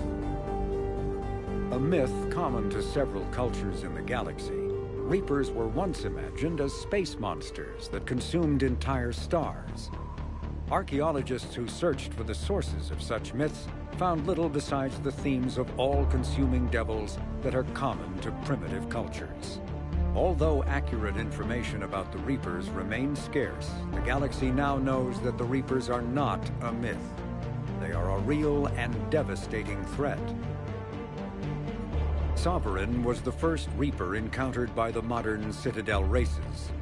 A myth common to several cultures in the galaxy, Reapers were once imagined as space monsters that consumed entire stars. Archaeologists who searched for the sources of such myths found little besides the themes of all-consuming devils that are common to primitive cultures. Although accurate information about the Reapers remains scarce, the galaxy now knows that the Reapers are not a myth. They are a real and devastating threat. Sovereign was the first Reaper encountered by the modern Citadel races.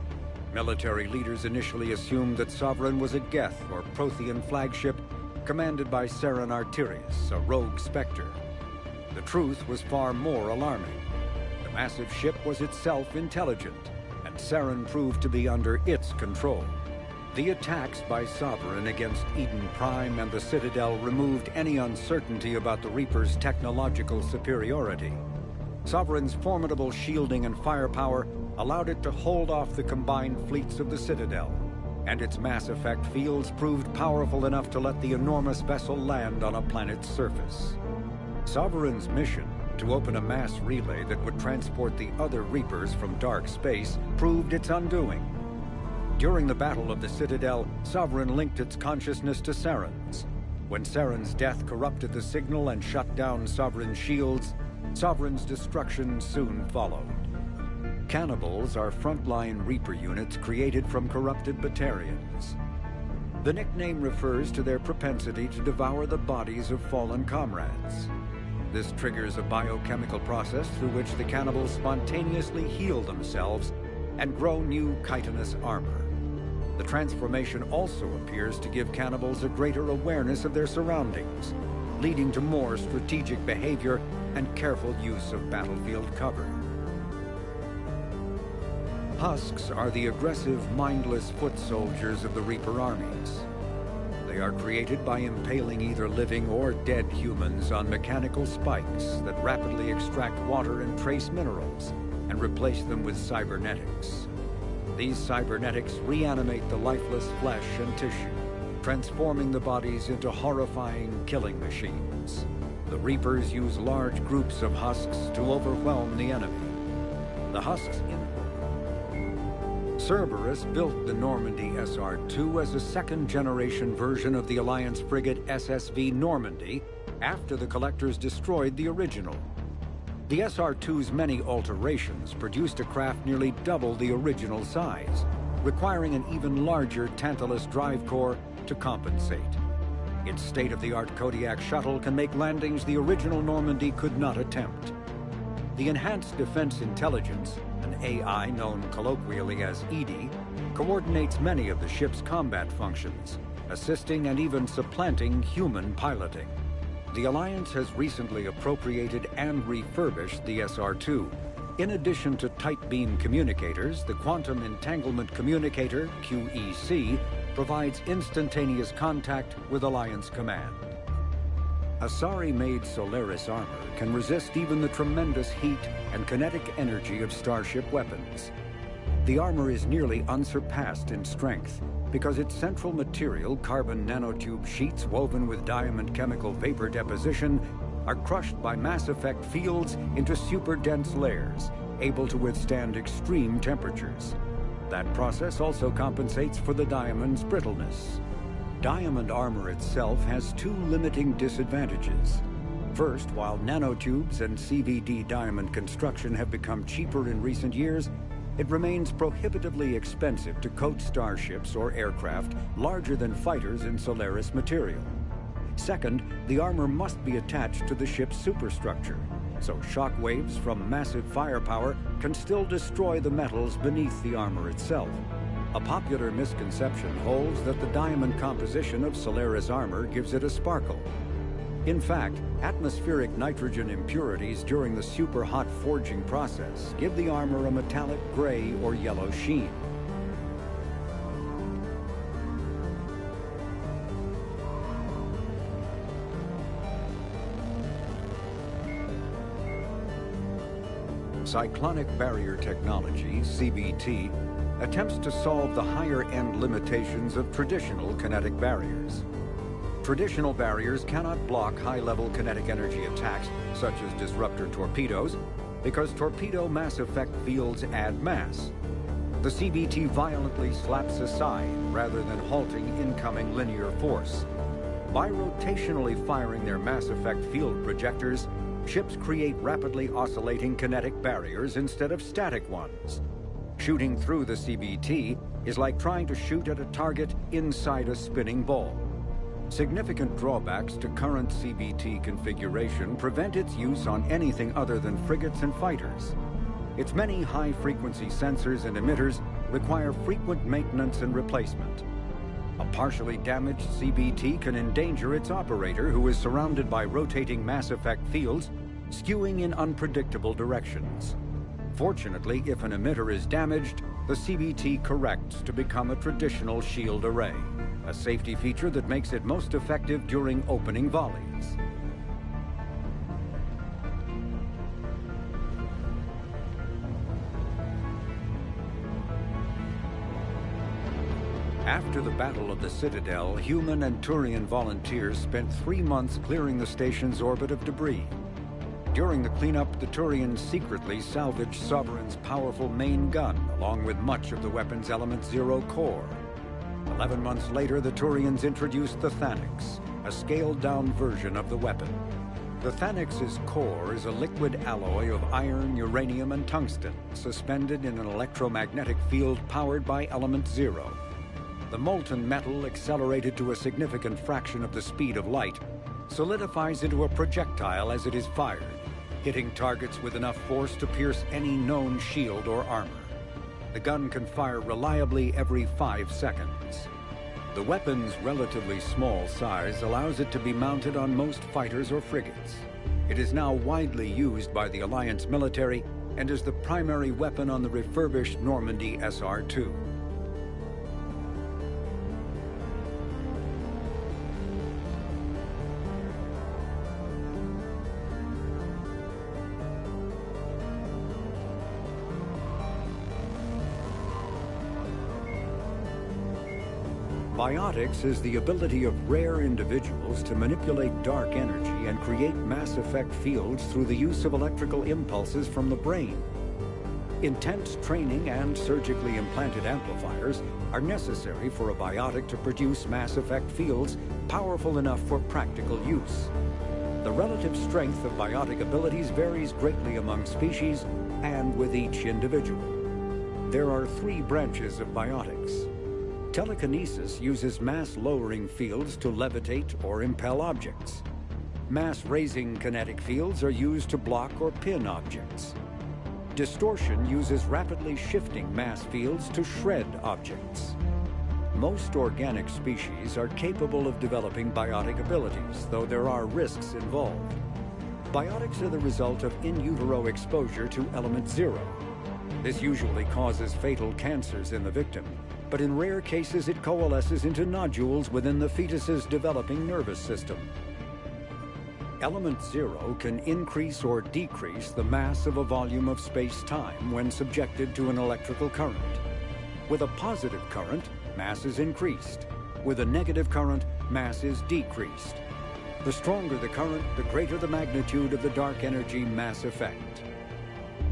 Military leaders initially assumed that Sovereign was a Geth or Prothean flagship commanded by Saren Arterius, a rogue Spectre. The truth was far more alarming. The massive ship was itself intelligent, and Saren proved to be under its control. The attacks by Sovereign against Eden Prime and the Citadel removed any uncertainty about the Reaper's technological superiority. Sovereign's formidable shielding and firepower allowed it to hold off the combined fleets of the Citadel, and its mass effect fields proved powerful enough to let the enormous vessel land on a planet's surface. Sovereign's mission, to open a mass relay that would transport the other Reapers from dark space, proved its undoing. During the Battle of the Citadel, Sovereign linked its consciousness to Saren's. When Saren's death corrupted the signal and shut down Sovereign's shields, Sovereign's destruction soon followed. Cannibals are frontline Reaper units created from corrupted Batarians. The nickname refers to their propensity to devour the bodies of fallen comrades. This triggers a biochemical process through which the cannibals spontaneously heal themselves and grow new chitinous armor. The transformation also appears to give cannibals a greater awareness of their surroundings, leading to more strategic behavior and careful use of battlefield cover. Husks are the aggressive, mindless foot soldiers of the Reaper armies. They are created by impaling either living or dead humans on mechanical spikes that rapidly extract water and trace minerals and replace them with cybernetics. These cybernetics reanimate the lifeless flesh and tissue, transforming the bodies into horrifying killing machines. The Reapers use large groups of husks to overwhelm the enemy. The husks Cerberus built the Normandy SR-2 as a second-generation version of the Alliance frigate SSV Normandy after the Collectors destroyed the original. The SR-2's many alterations produced a craft nearly double the original size, requiring an even larger Tantalus drive core to compensate. Its state-of-the-art Kodiak shuttle can make landings the original Normandy could not attempt. The Enhanced Defense Intelligence, an AI known colloquially as EDI, coordinates many of the ship's combat functions, assisting and even supplanting human piloting. The Alliance has recently appropriated and refurbished the SR-2. In addition to tight beam communicators, the Quantum Entanglement Communicator, QEC, provides instantaneous contact with Alliance command. Asari-made Solaris armor can resist even the tremendous heat and kinetic energy of starship weapons. The armor is nearly unsurpassed in strength because its central material, carbon nanotube sheets woven with diamond chemical vapor deposition, are crushed by mass effect fields into super-dense layers, able to withstand extreme temperatures. That process also compensates for the diamond's brittleness. Diamond armor itself has two limiting disadvantages. First, while nanotubes and CVD diamond construction have become cheaper in recent years, it remains prohibitively expensive to coat starships or aircraft larger than fighters in Solaris material. Second, the armor must be attached to the ship's superstructure, so shockwaves from massive firepower can still destroy the metals beneath the armor itself. A popular misconception holds that the diamond composition of Solaris armor gives it a sparkle. In fact, atmospheric nitrogen impurities during the super-hot forging process give the armor a metallic gray or yellow sheen. Cyclonic Barrier Technology, CBT, attempts to solve the higher-end limitations of traditional kinetic barriers. Traditional barriers cannot block high-level kinetic energy attacks, such as disruptor torpedoes, because torpedo mass effect fields add mass. The CBT violently slaps aside rather than halting incoming linear force. By rotationally firing their mass effect field projectors, ships create rapidly oscillating kinetic barriers instead of static ones. Shooting through the CBT is like trying to shoot at a target inside a spinning ball. Significant drawbacks to current CBT configuration prevent its use on anything other than frigates and fighters. Its many high-frequency sensors and emitters require frequent maintenance and replacement. A partially damaged CBT can endanger its operator, who is surrounded by rotating mass effect fields, skewing in unpredictable directions. Fortunately, if an emitter is damaged, the CBT corrects to become a traditional shield array, a safety feature that makes it most effective during opening volleys. After the Battle of the Citadel, human and Turian volunteers spent 3 months clearing the station's orbit of debris. During the cleanup, the Turians secretly salvaged Sovereign's powerful main gun, along with much of the weapon's Element Zero core. 11 months later, the Turians introduced the Thanix, a scaled-down version of the weapon. The Thanix's core is a liquid alloy of iron, uranium, and tungsten, suspended in an electromagnetic field powered by Element Zero. The molten metal, accelerated to a significant fraction of the speed of light, solidifies into a projectile as it is fired, hitting targets with enough force to pierce any known shield or armor. The gun can fire reliably every 5 seconds. The weapon's relatively small size allows it to be mounted on most fighters or frigates. It is now widely used by the Alliance military and is the primary weapon on the refurbished Normandy SR-2. Biotics is the ability of rare individuals to manipulate dark energy and create mass effect fields through the use of electrical impulses from the brain. Intense training and surgically implanted amplifiers are necessary for a biotic to produce mass effect fields powerful enough for practical use. The relative strength of biotic abilities varies greatly among species and with each individual. There are 3 branches of biotics. Telekinesis uses mass-lowering fields to levitate or impel objects. Mass-raising kinetic fields are used to block or pin objects. Distortion uses rapidly shifting mass fields to shred objects. Most organic species are capable of developing biotic abilities, though there are risks involved. Biotics are the result of in utero exposure to Element Zero. This usually causes fatal cancers in the victim, but in rare cases it coalesces into nodules within the fetus's developing nervous system. Element Zero can increase or decrease the mass of a volume of space-time when subjected to an electrical current. With a positive current, mass is increased. With a negative current, mass is decreased. The stronger the current, the greater the magnitude of the dark energy mass effect.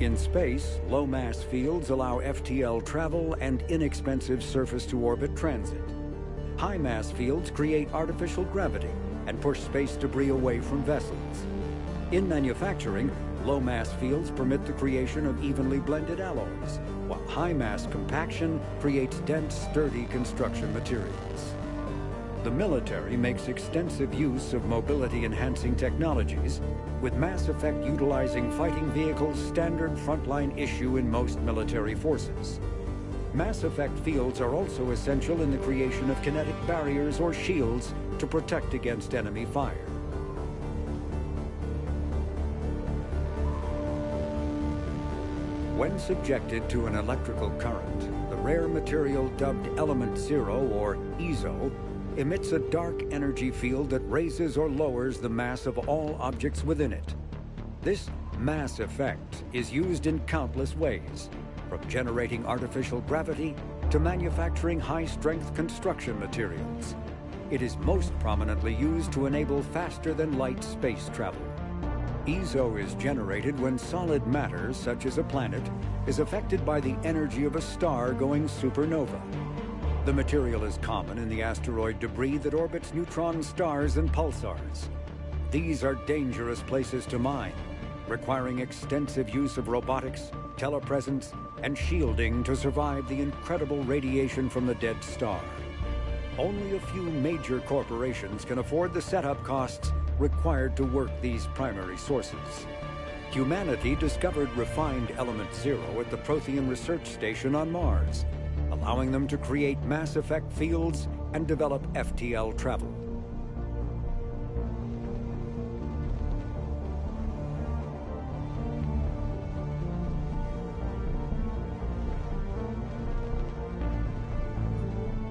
In space, low-mass fields allow FTL travel and inexpensive surface-to-orbit transit. High-mass fields create artificial gravity and push space debris away from vessels. In manufacturing, low-mass fields permit the creation of evenly blended alloys, while high-mass compaction creates dense, sturdy construction materials. The military makes extensive use of mobility-enhancing technologies, with Mass Effect utilizing fighting vehicles standard frontline issue in most military forces. Mass Effect fields are also essential in the creation of kinetic barriers or shields to protect against enemy fire. When subjected to an electrical current, the rare material dubbed Element Zero, or EZO, emits a dark energy field that raises or lowers the mass of all objects within it. This Mass effect is used in countless ways, from generating artificial gravity to manufacturing high-strength construction materials. It is most prominently used to enable faster-than-light space travel. EZO is generated when solid matter, such as a planet, is affected by the energy of a star going supernova. The material is common in the asteroid debris that orbits neutron stars and pulsars. These are dangerous places to mine, requiring extensive use of robotics, telepresence, and shielding to survive the incredible radiation from the dead star. Only a few major corporations can afford the setup costs required to work these primary sources. Humanity discovered refined Element Zero at the Prothean Research Station on Mars, allowing them to create mass effect fields and develop FTL travel.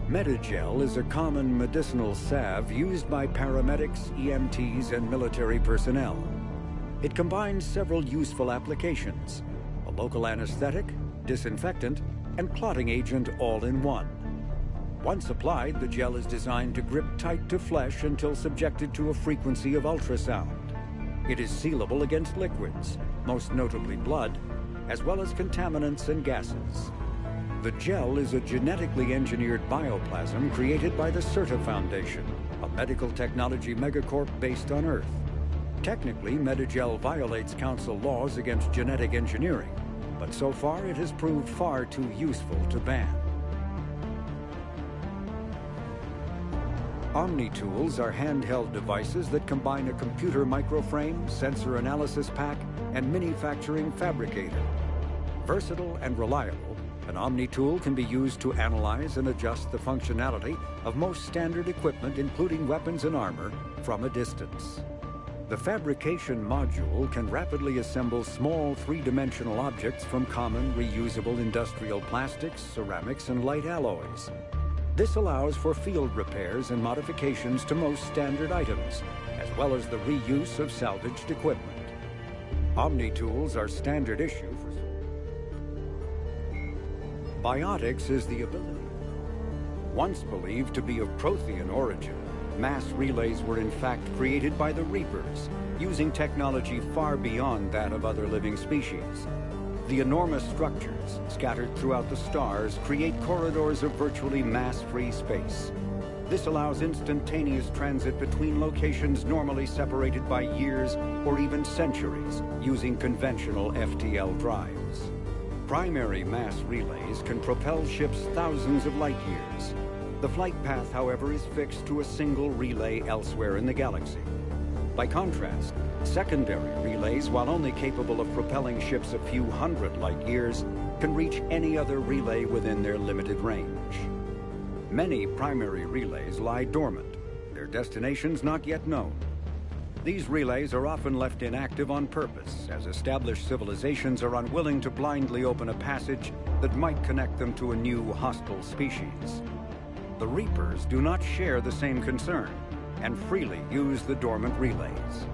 Medigel is a common medicinal salve used by paramedics, EMTs, and military personnel. It combines several useful applications: a local anesthetic, disinfectant, and clotting agent all in one. Once applied, the gel is designed to grip tight to flesh until subjected to a frequency of ultrasound. It is sealable against liquids, most notably blood, as well as contaminants and gases. The gel is a genetically engineered bioplasm created by the CERTA Foundation, a medical technology megacorp based on Earth. Technically, Medigel violates Council laws against genetic engineering, but so far it has proved far too useful to ban. OmniTools are handheld devices that combine a computer microframe, sensor analysis pack, and manufacturing fabricator. Versatile and reliable, an OmniTool can be used to analyze and adjust the functionality of most standard equipment, including weapons and armor, from a distance. The fabrication module can rapidly assemble small three-dimensional objects from common reusable industrial plastics, ceramics, and light alloys. This allows for field repairs and modifications to most standard items, as well as the reuse of salvaged equipment. OmniTools are standard issue for... Biotics is the ability. Once believed to be of Prothean origin, mass relays were in fact created by the Reapers, using technology far beyond that of other living species. The enormous structures, scattered throughout the stars, create corridors of virtually mass-free space. This allows instantaneous transit between locations normally separated by years or even centuries, using conventional FTL drives. Primary mass relays can propel ships thousands of light years. The flight path, however, is fixed to a single relay elsewhere in the galaxy. By contrast, secondary relays, while only capable of propelling ships a few hundred light years, can reach any other relay within their limited range. Many primary relays lie dormant, their destinations not yet known. These relays are often left inactive on purpose, as established civilizations are unwilling to blindly open a passage that might connect them to a new hostile species. The Reapers do not share the same concern, and freely use the dormant relays.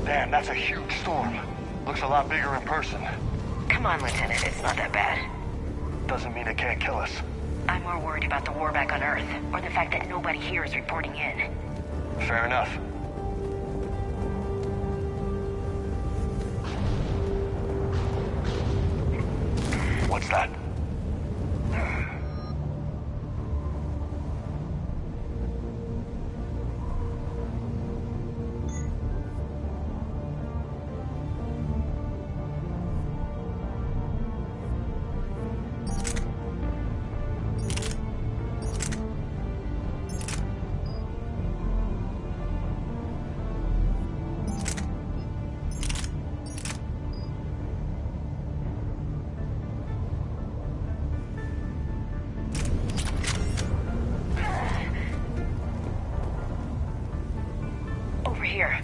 Damn, that's a huge storm. Looks a lot bigger in person. Come on, Lieutenant, it's not that bad. Doesn't mean it can't kill us. I'm more worried about the war back on Earth, or the fact that nobody here is reporting in. Fair enough. What's that? Here.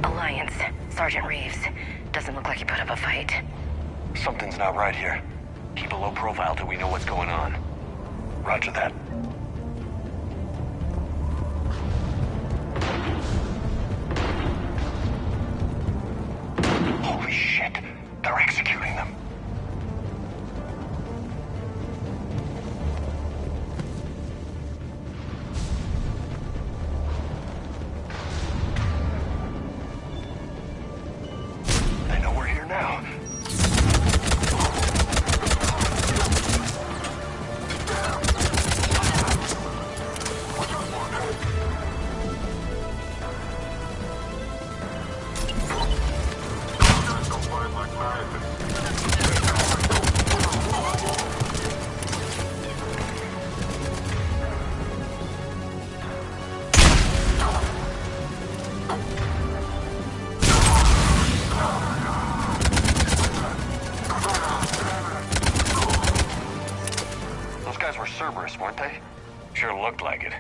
Alliance. Sergeant Reeves. Doesn't look like he put up a fight. Something's not right here. Keep a low profile till we know what's going on. Roger that. Holy shit. They're executing them. They know we're here now. Cerberus, weren't they? Sure looked like it.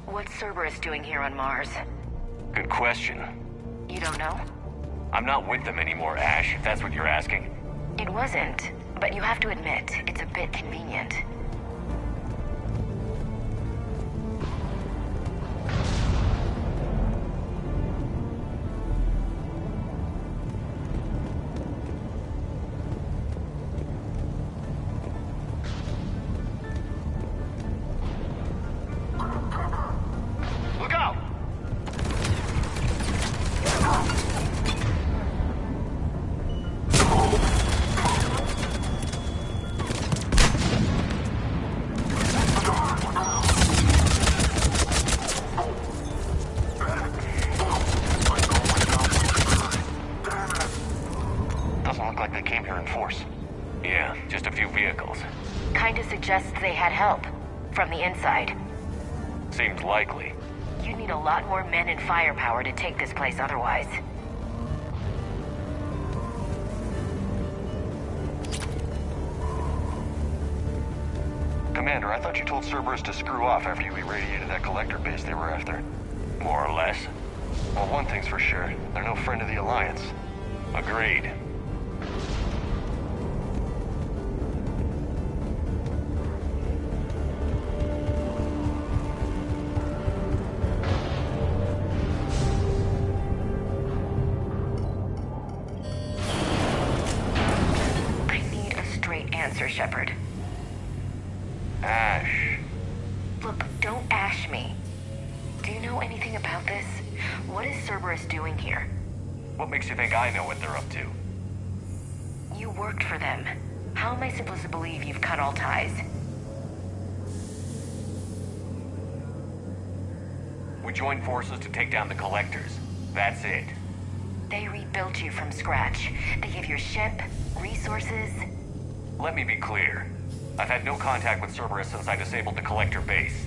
What's Cerberus doing here on Mars? Good question. You don't know? I'm not with them anymore, Ash, if that's what you're asking. It wasn't, but you have to admit, it's a bit convenient. Yeah, just a few vehicles. Kinda suggests they had help. From the inside. Seems likely. You'd need a lot more men and firepower to take this place otherwise. Commander, I thought you told Cerberus to screw off after you irradiated that collector base they were after. More or less. Well, one thing's for sure. They're no friend of the Alliance. Agreed. Shepard. Ash. Look, don't ash me. Do you know anything about this? What is Cerberus doing here? What makes you think I know what they're up to? You worked for them. How am I supposed to believe you've cut all ties? We joined forces to take down the Collectors. That's it. They rebuilt you from scratch. They gave your ship, resources. Let me be clear. I've had no contact with Cerberus since I disabled the Collector base.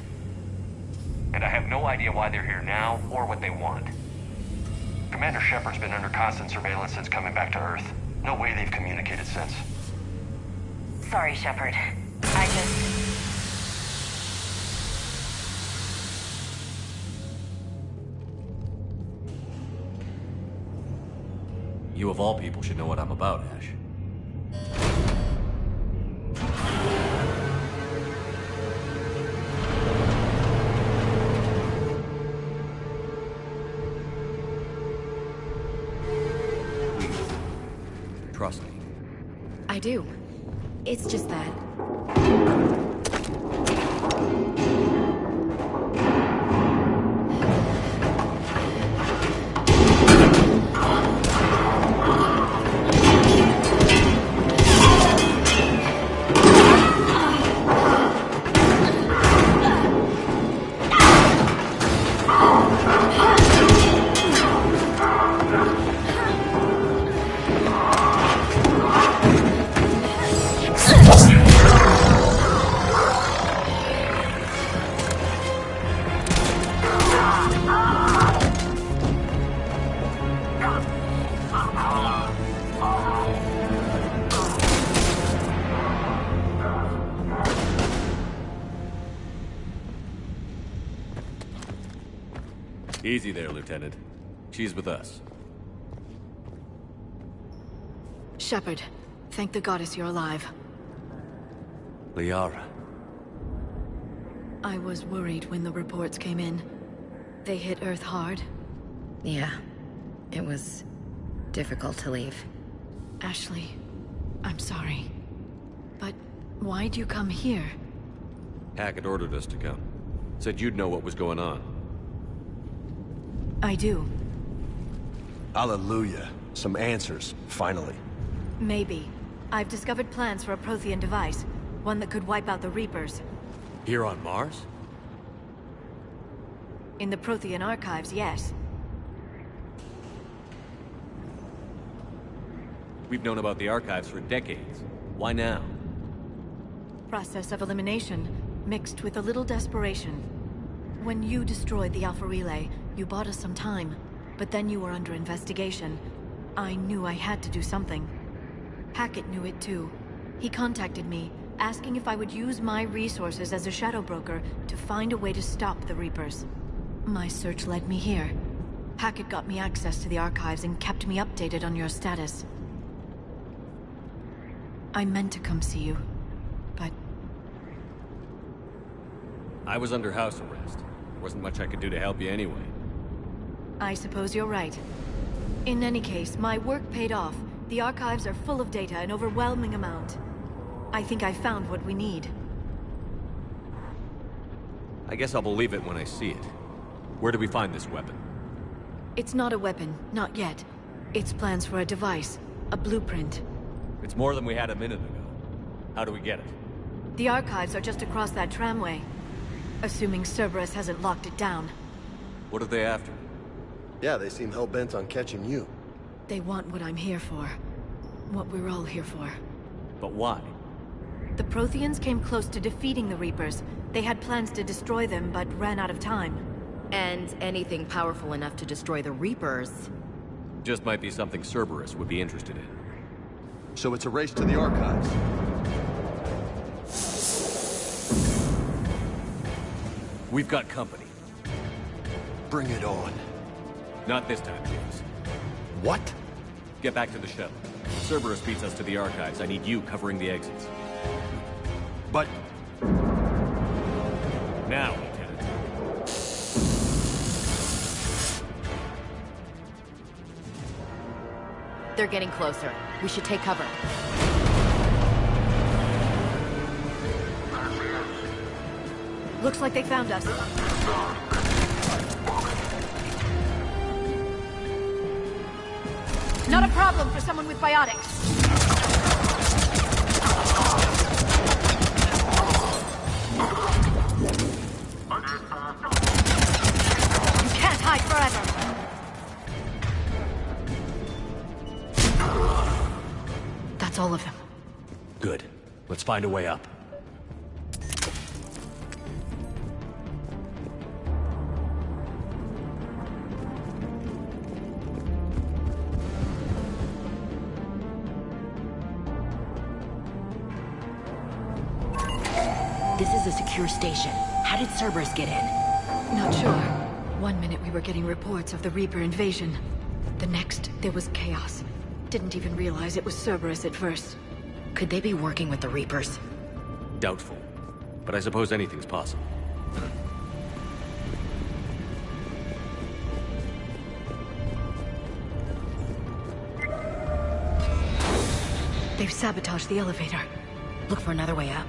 And I have no idea why they're here now, or what they want. Commander Shepard's been under constant surveillance since coming back to Earth. No way they've communicated since. Sorry, Shepard. I just... You of all people should know what I'm about, Ash. I do. It's just that... Easy there, Lieutenant. She's with us. Shepard, thank the goddess you're alive. Liara. I was worried when the reports came in. They hit Earth hard. Yeah. It was difficult to leave. Ashley, I'm sorry. But why'd you come here? Hackett ordered us to come. Said you'd know what was going on. I do. Hallelujah. Some answers, finally. Maybe. I've discovered plans for a Prothean device. One that could wipe out the Reapers. Here on Mars? In the Prothean archives, yes. We've known about the archives for decades. Why now? Process of elimination, mixed with a little desperation. When you destroyed the Alpha Relay, you bought us some time. But then you were under investigation. I knew I had to do something. Hackett knew it too. He contacted me, asking if I would use my resources as a shadow broker to find a way to stop the Reapers. My search led me here. Hackett got me access to the archives and kept me updated on your status. I meant to come see you, but... I was under house arrest. Wasn't much I could do to help you anyway. I suppose you're right. In any case, my work paid off. The archives are full of data, an overwhelming amount. I think I found what we need. I guess I'll believe it when I see it. Where do we find this weapon? It's not a weapon, not yet. It's plans for a device, a blueprint. It's more than we had a minute ago. How do we get it? The archives are just across that tramway. Assuming Cerberus hasn't locked it down. What are they after? Yeah, they seem hell-bent on catching you. They want what I'm here for. What we're all here for. But why? The Protheans came close to defeating the Reapers. They had plans to destroy them, but ran out of time. And anything powerful enough to destroy the Reapers... Just might be something Cerberus would be interested in. So it's a race to the archives. We've got company. Bring it on. Not this time, James. What? Get back to the shuttle. If Cerberus beats us to the archives, I need you covering the exits. But... Now, Lieutenant. They're getting closer. We should take cover. Looks like they found us. Not a problem for someone with biotics. You can't hide forever. That's all of them. Good. Let's find a way up. This is a secure station. How did Cerberus get in? Not sure. One minute we were getting reports of the Reaper invasion. The next, there was chaos. Didn't even realize it was Cerberus at first. Could they be working with the Reapers? Doubtful. But I suppose anything's possible. They've sabotaged the elevator. Look for another way up.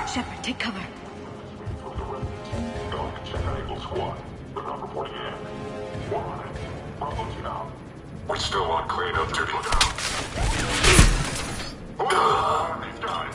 Shepard, take cover. We're still on cleanup duty now. These guys.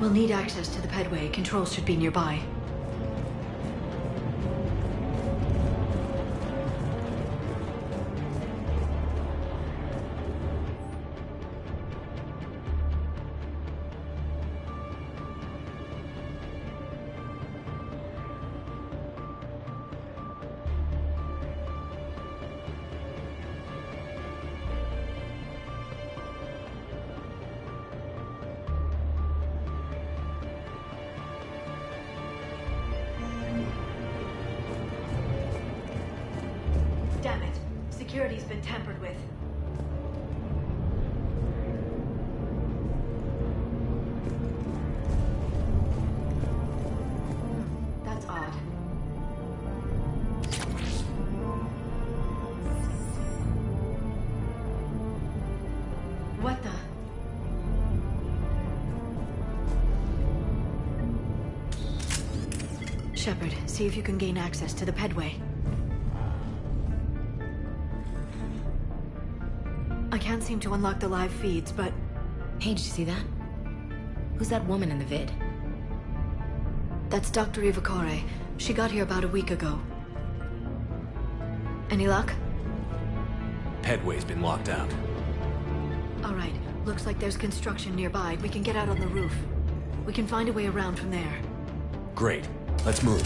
We'll need access to the pedway. Controls should be nearby. Damn it. Security's been tampered with. That's odd. What the? Shepard, see if you can gain access to the pedway. I can't seem to unlock the live feeds, but... Hey, did you see that? Who's that woman in the vid? That's Dr. Ivakore. She got here about a week ago. Any luck? Pedway's been locked out. Alright, looks like there's construction nearby. We can get out on the roof. We can find a way around from there. Great. Let's move.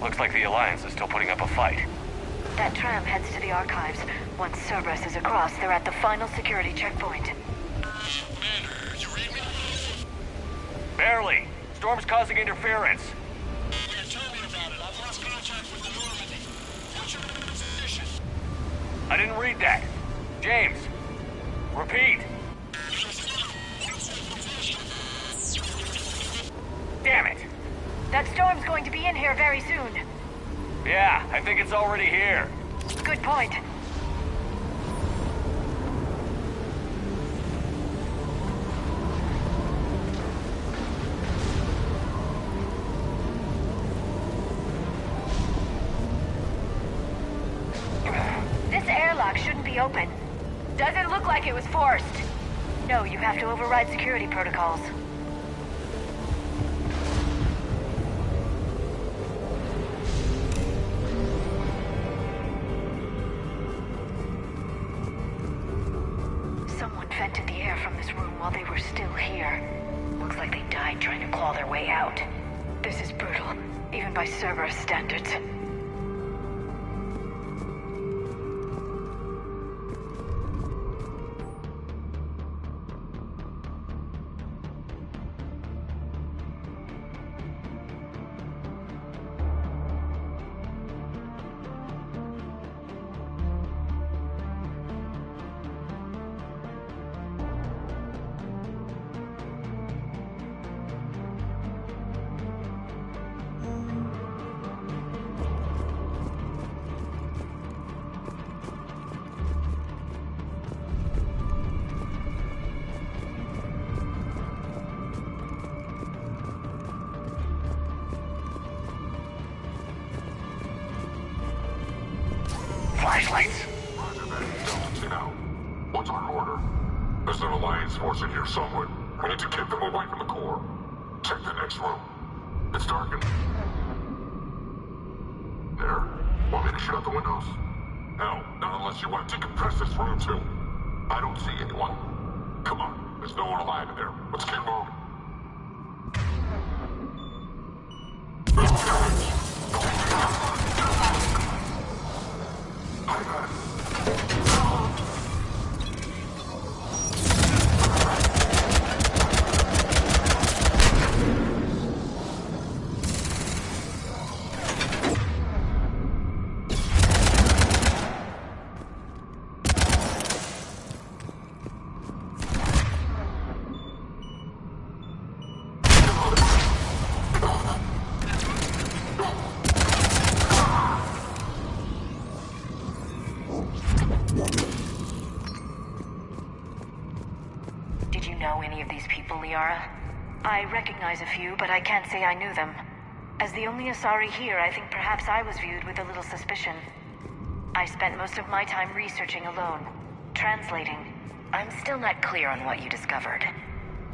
Looks like the Alliance is still putting up a fight. That tram heads to the archives. Once Cerberus is across, they're at the final security checkpoint. Barely. Storm's causing interference. Yeah, tell me about it. I've lost contact with the Normandy. What's your position? I didn't read that. James, repeat. Damn it. That storm's going to be in here very soon. Yeah, I think it's already here. Good point. This airlock shouldn't be open. Doesn't look like it was forced. No, you have to override security protocols. Someone vented the air from this room while they were still here. Looks like they died trying to claw their way out. This is brutal, even by Cerberus standards. Flashlights. Roger that. Delta out. What's our order? There's an Alliance force in here somewhere. We need to keep them away from the core. Check the next room. It's darkened. There. Want me to shut the windows? No, not unless you want to decompress this room too. I don't see anyone. Come on, there's no one alive in there. Let's keep moving. Did you know any of these people, Liara? I recognize a few, but I can't say I knew them. As the only Asari here, I think perhaps I was viewed with a little suspicion. I spent most of my time researching alone, translating. I'm still not clear on what you discovered.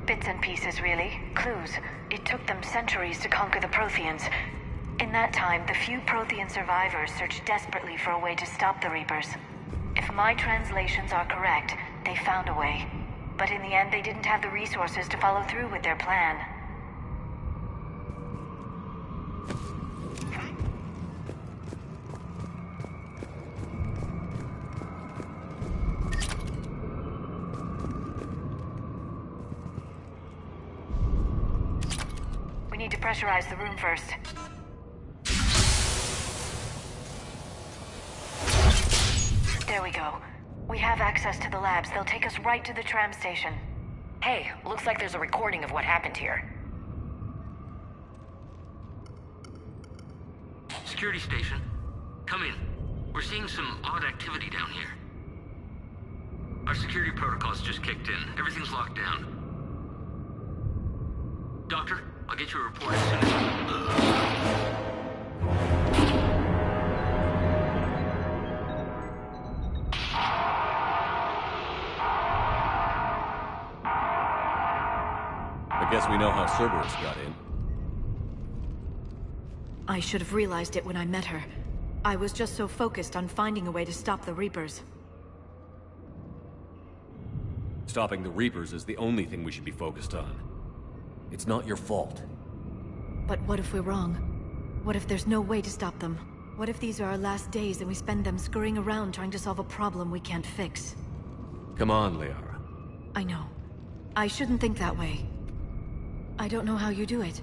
Bits and pieces, really. Clues. It took them centuries to conquer the Protheans. In that time, the few Prothean survivors searched desperately for a way to stop the Reapers. If my translations are correct, they found a way. But in the end, they didn't have the resources to follow through with their plan. We need to pressurize the room first. There we go. We have access to the labs. They'll take us right to the tram station. Hey, looks like there's a recording of what happened here. Security station. Come in. We're seeing some odd activity down here. Our security protocols just kicked in. Everything's locked down. Doctor, I'll get you a report as soon as... I guess we know how Cerberus got in. I should have realized it when I met her. I was just so focused on finding a way to stop the Reapers. Stopping the Reapers is the only thing we should be focused on. It's not your fault. But what if we're wrong? What if there's no way to stop them? What if these are our last days and we spend them scurrying around trying to solve a problem we can't fix? Come on, Liara. I know. I shouldn't think that way. I don't know how you do it.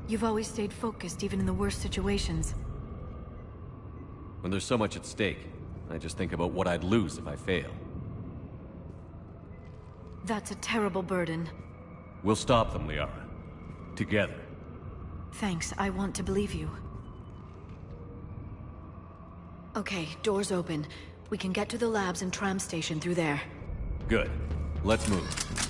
You've always stayed focused even in the worst situations. When there's so much at stake, I just think about what I'd lose if I fail. That's a terrible burden. We'll stop them, Liara. Together. Thanks, I want to believe you. Okay, doors open. We can get to the labs and tram station through there. Good. Let's move.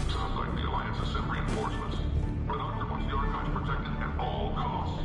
Sounds like the Alliance has sent reinforcements. But Doctor wants the archives protected at all costs.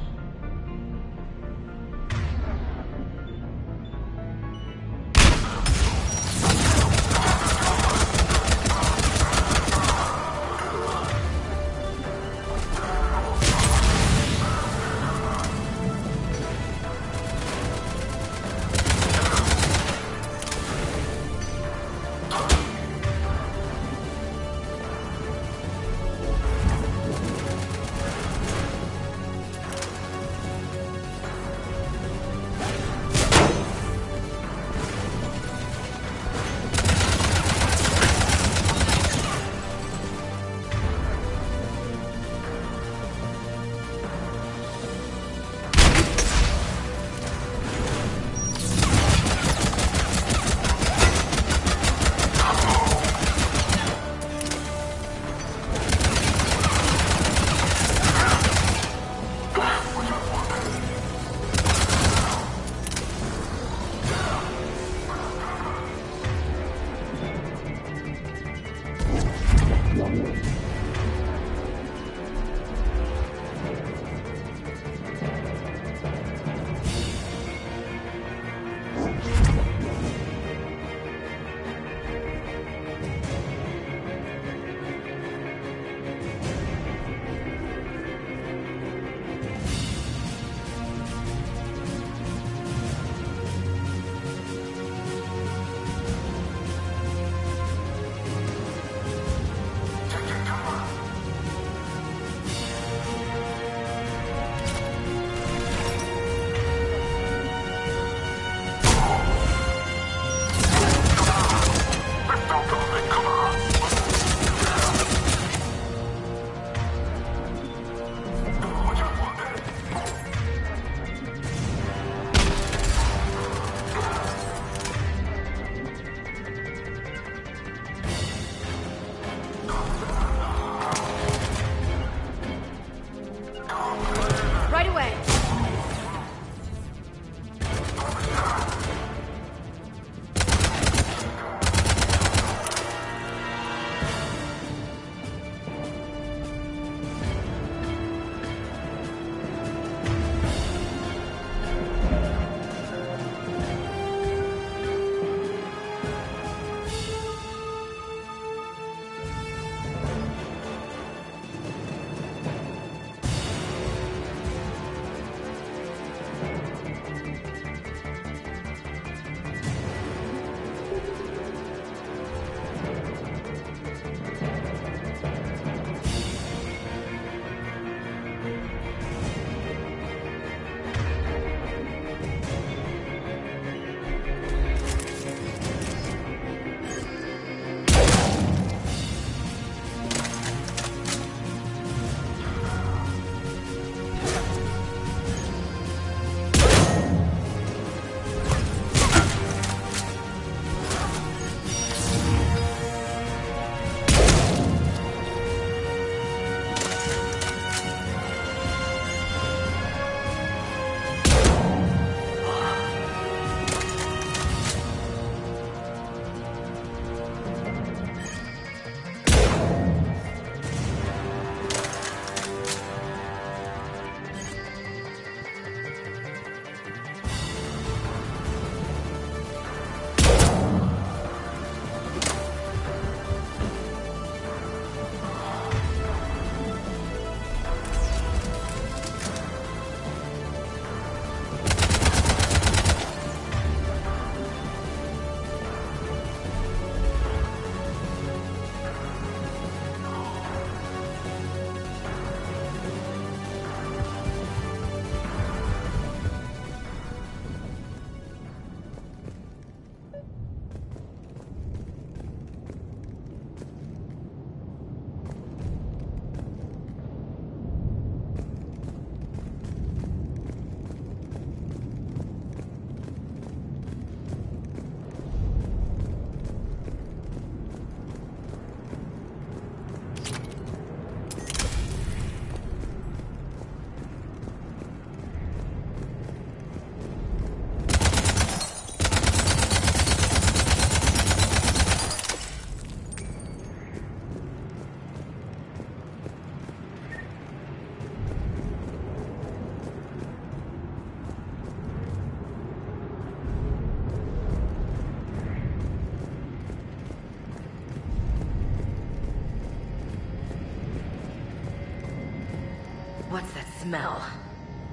smell.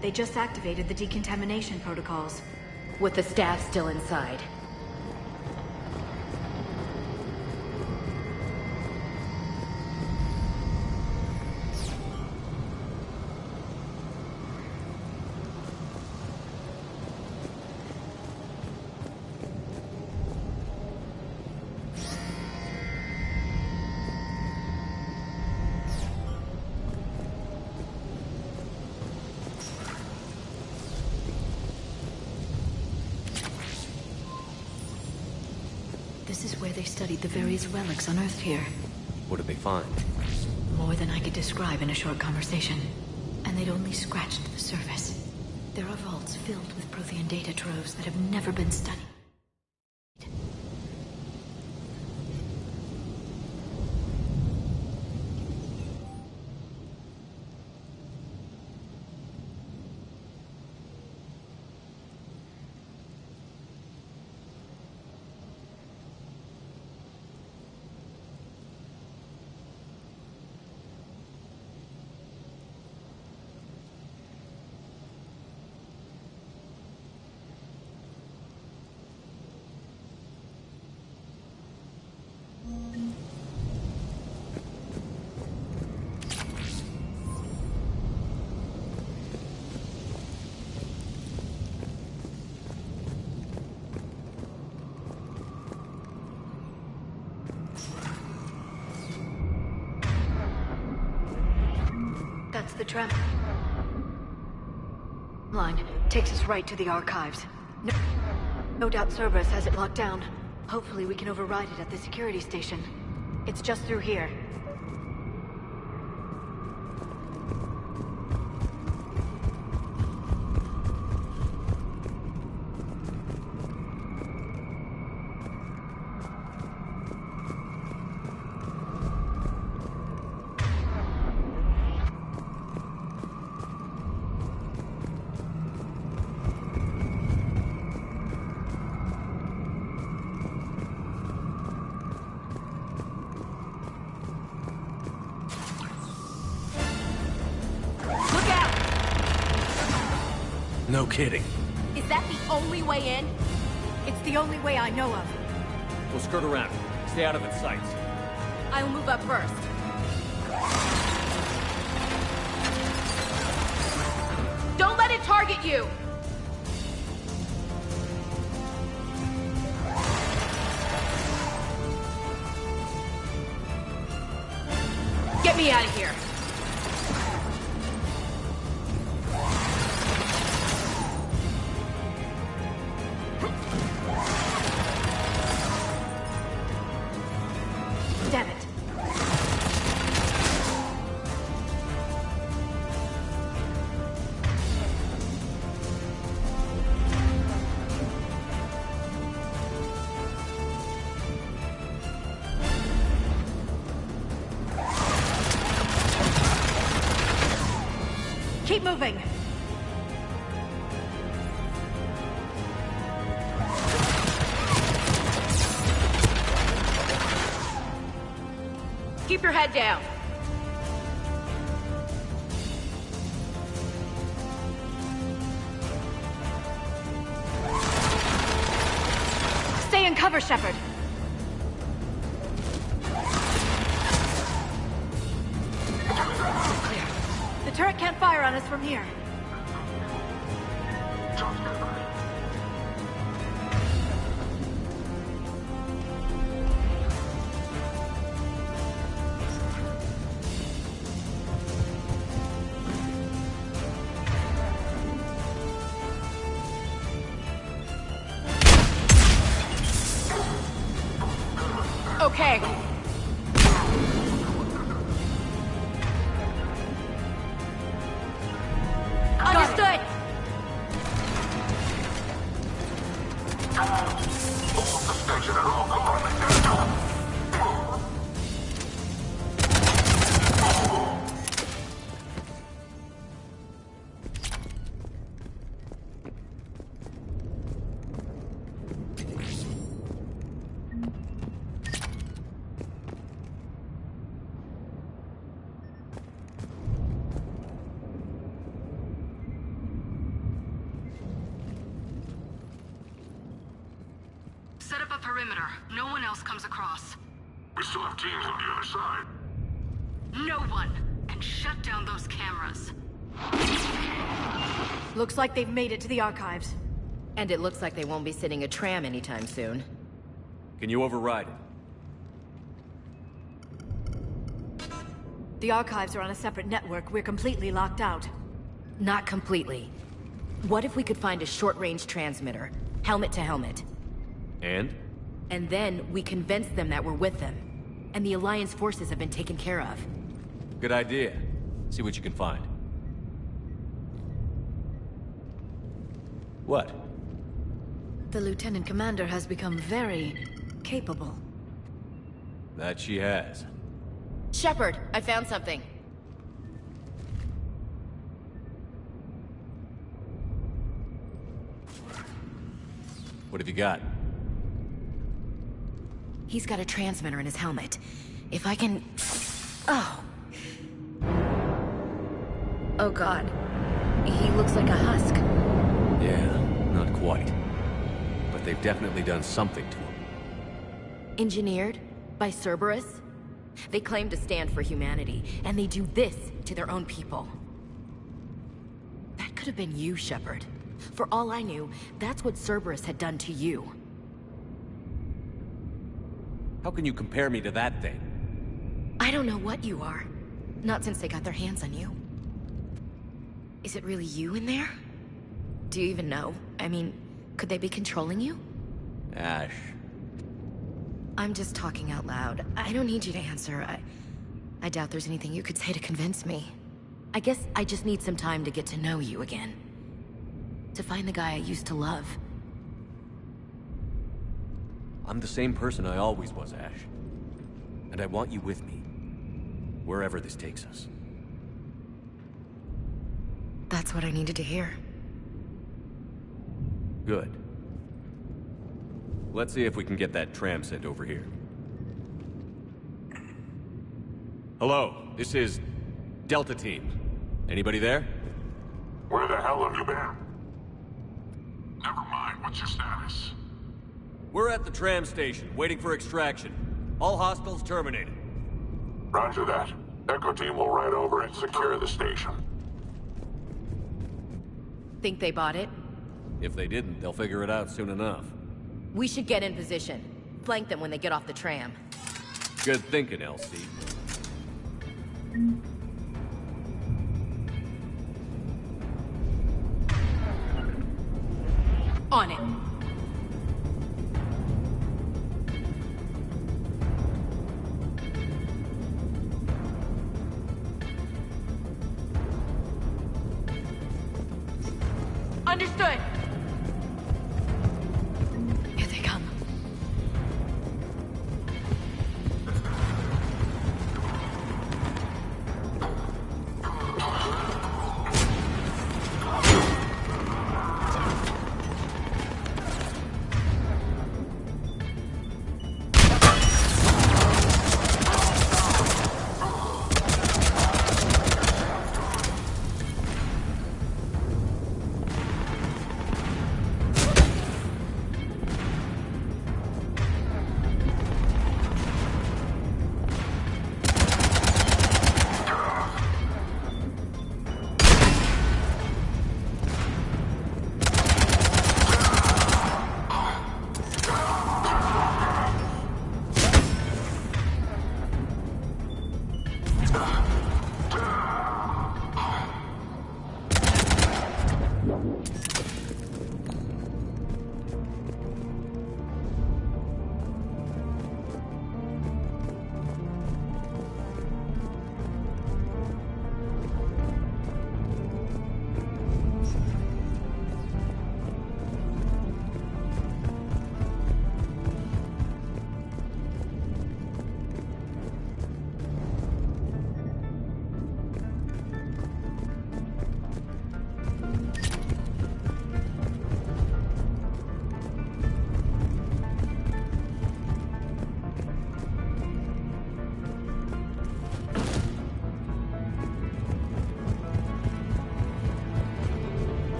They just activated the decontamination protocols. With the staff still inside. This is where they studied the various relics unearthed here. What did they find? More than I could describe in a short conversation. And they'd only scratched the surface. There are vaults filled with Prothean data troves that have never been studied. That's the tram line. Takes us right to the archives. No doubt Cerberus has it locked down. Hopefully we can override it at the security station. It's just through here. No kidding. Is that the only way in? It's the only way I know of. We'll skirt around. Stay out of its sights. I'll move up first. Don't let it target you! Get me out of here. Damn it. Keep moving. Keep your head down. Stay in cover, Shepard. Clear. The turret can't fire on us from here. Okay. Understood. perimeter. No one else comes across. We still have teams on the other side. No one can shut down those cameras. Looks like they've made it to the archives. And it looks like they won't be sitting a tram anytime soon. Can you override it? The archives are on a separate network. We're completely locked out. Not completely. What if we could find a short-range transmitter? Helmet to helmet. And? And then we convince them that we're with them. And the Alliance forces have been taken care of. Good idea. See what you can find. What? The Lieutenant Commander has become very capable. That she has. Shepard, I found something. What have you got? He's got a transmitter in his helmet. If I can... Oh. Oh god. He looks like a husk. Yeah, not quite. But they've definitely done something to him. Engineered by Cerberus? They claim to stand for humanity, and they do this to their own people. That could have been you, Shepard. For all I knew, that's what Cerberus had done to you. How can you compare me to that thing? I don't know what you are. Not since they got their hands on you. Is it really you in there? Do you even know? I mean, could they be controlling you? Ash. I'm just talking out loud. I don't need you to answer. I doubt there's anything you could say to convince me. I guess I just need some time to get to know you again. To find the guy I used to love. I'm the same person I always was, Ash. And I want you with me. Wherever this takes us. That's what I needed to hear. Good. Let's see if we can get that tram sent over here. Hello, this is Delta Team. Anybody there? Where the hell have you been? Never mind, what's your status? We're at the tram station, waiting for extraction. All hostiles terminated. Roger that. Echo Team will ride over and secure the station. Think they bought it? If they didn't, they'll figure it out soon enough. We should get in position. Flank them when they get off the tram. Good thinking, LC. On it. Understood. Here they come.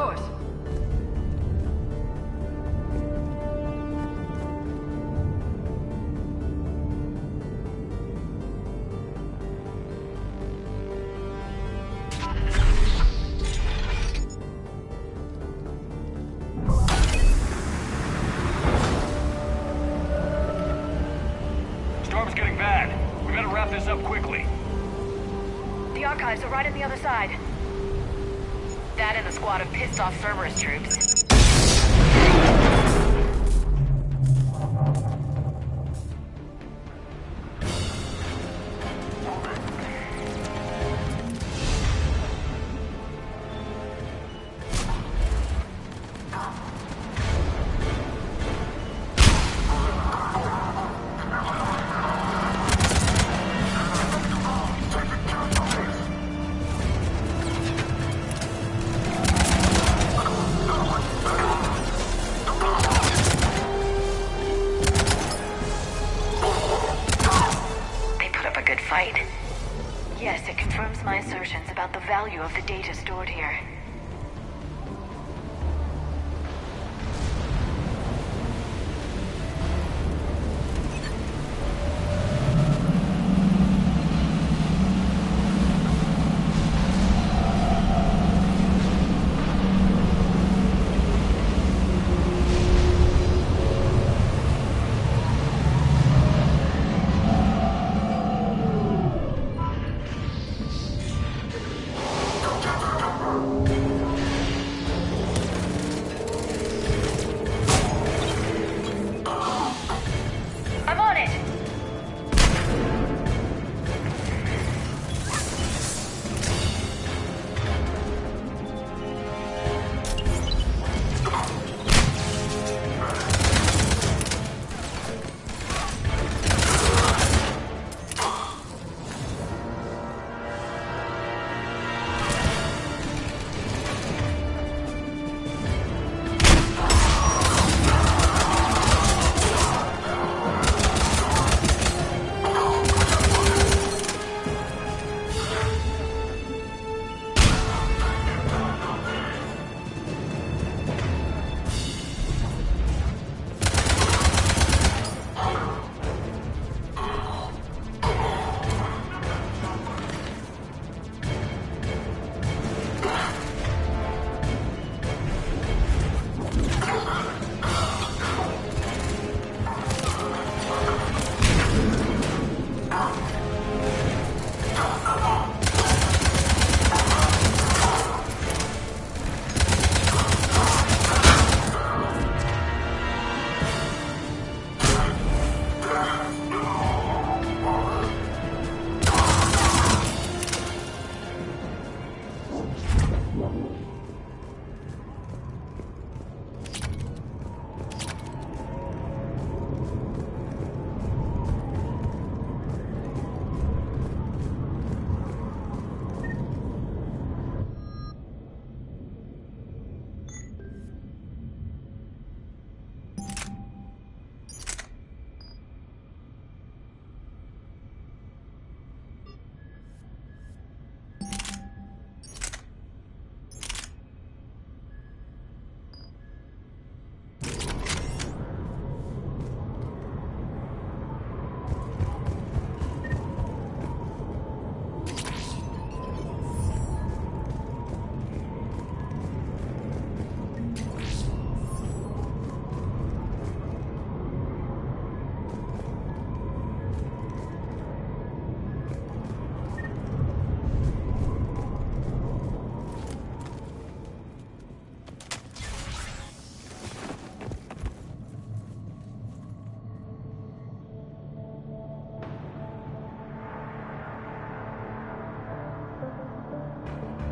course. Storm's getting bad. We better wrap this up quickly. The archives are right on the other side. That and the squad of pissed-off Cerberus troops. Yes, it confirms my assertions about the value of the data stored here.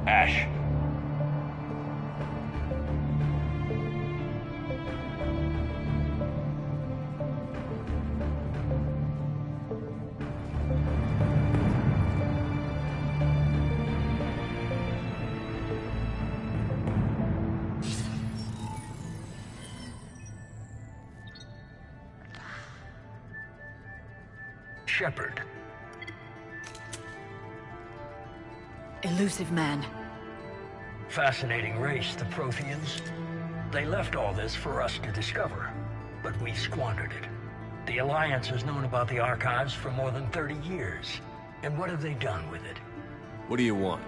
Ash. Shepard. Elusive man. Fascinating race, the Protheans. They left all this for us to discover, but we squandered it. The Alliance has known about the archives for more than 30 years. And what have they done with it? What do you want?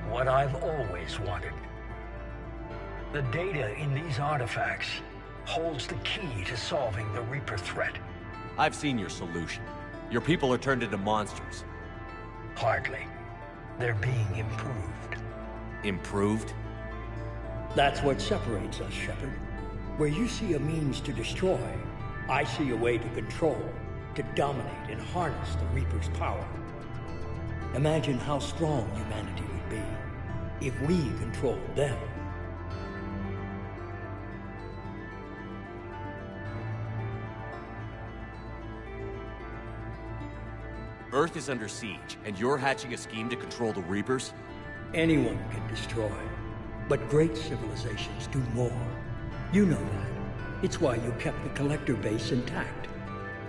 What I've always wanted. The data in these artifacts holds the key to solving the Reaper threat. I've seen your solution. Your people are turned into monsters. Hardly. They're being improved. Improved? That's what separates us, Shepard. Where you see a means to destroy, I see a way to control, to dominate and harness the Reaper's power. Imagine how strong humanity would be if we controlled them. Earth is under siege, and you're hatching a scheme to control the Reapers? Anyone can destroy, but great civilizations do more. You know that. It's why you kept the Collector base intact.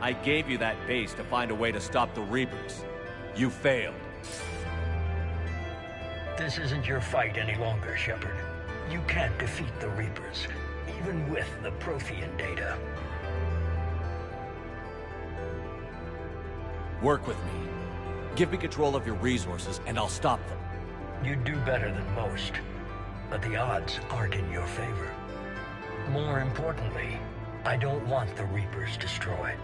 I gave you that base to find a way to stop the Reapers. You failed. This isn't your fight any longer, Shepard. You can't defeat the Reapers, even with the Prothean data. Work with me. Give me control of your resources, and I'll stop them. You'd do better than most, but the odds aren't in your favor. More importantly, I don't want the Reapers destroyed.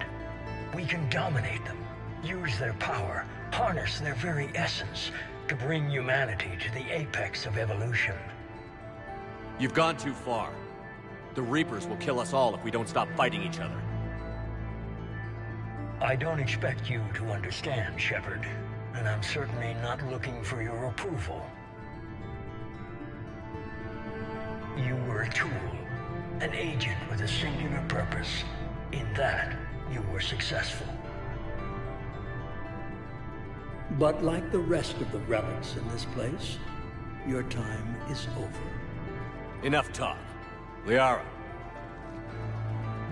We can dominate them, use their power, harness their very essence to bring humanity to the apex of evolution. You've gone too far. The Reapers will kill us all if we don't stop fighting each other. I don't expect you to understand, Shepard, and I'm certainly not looking for your approval. You were a tool, an agent with a singular purpose. In that, you were successful. But like the rest of the relics in this place, your time is over. Enough talk. Liara.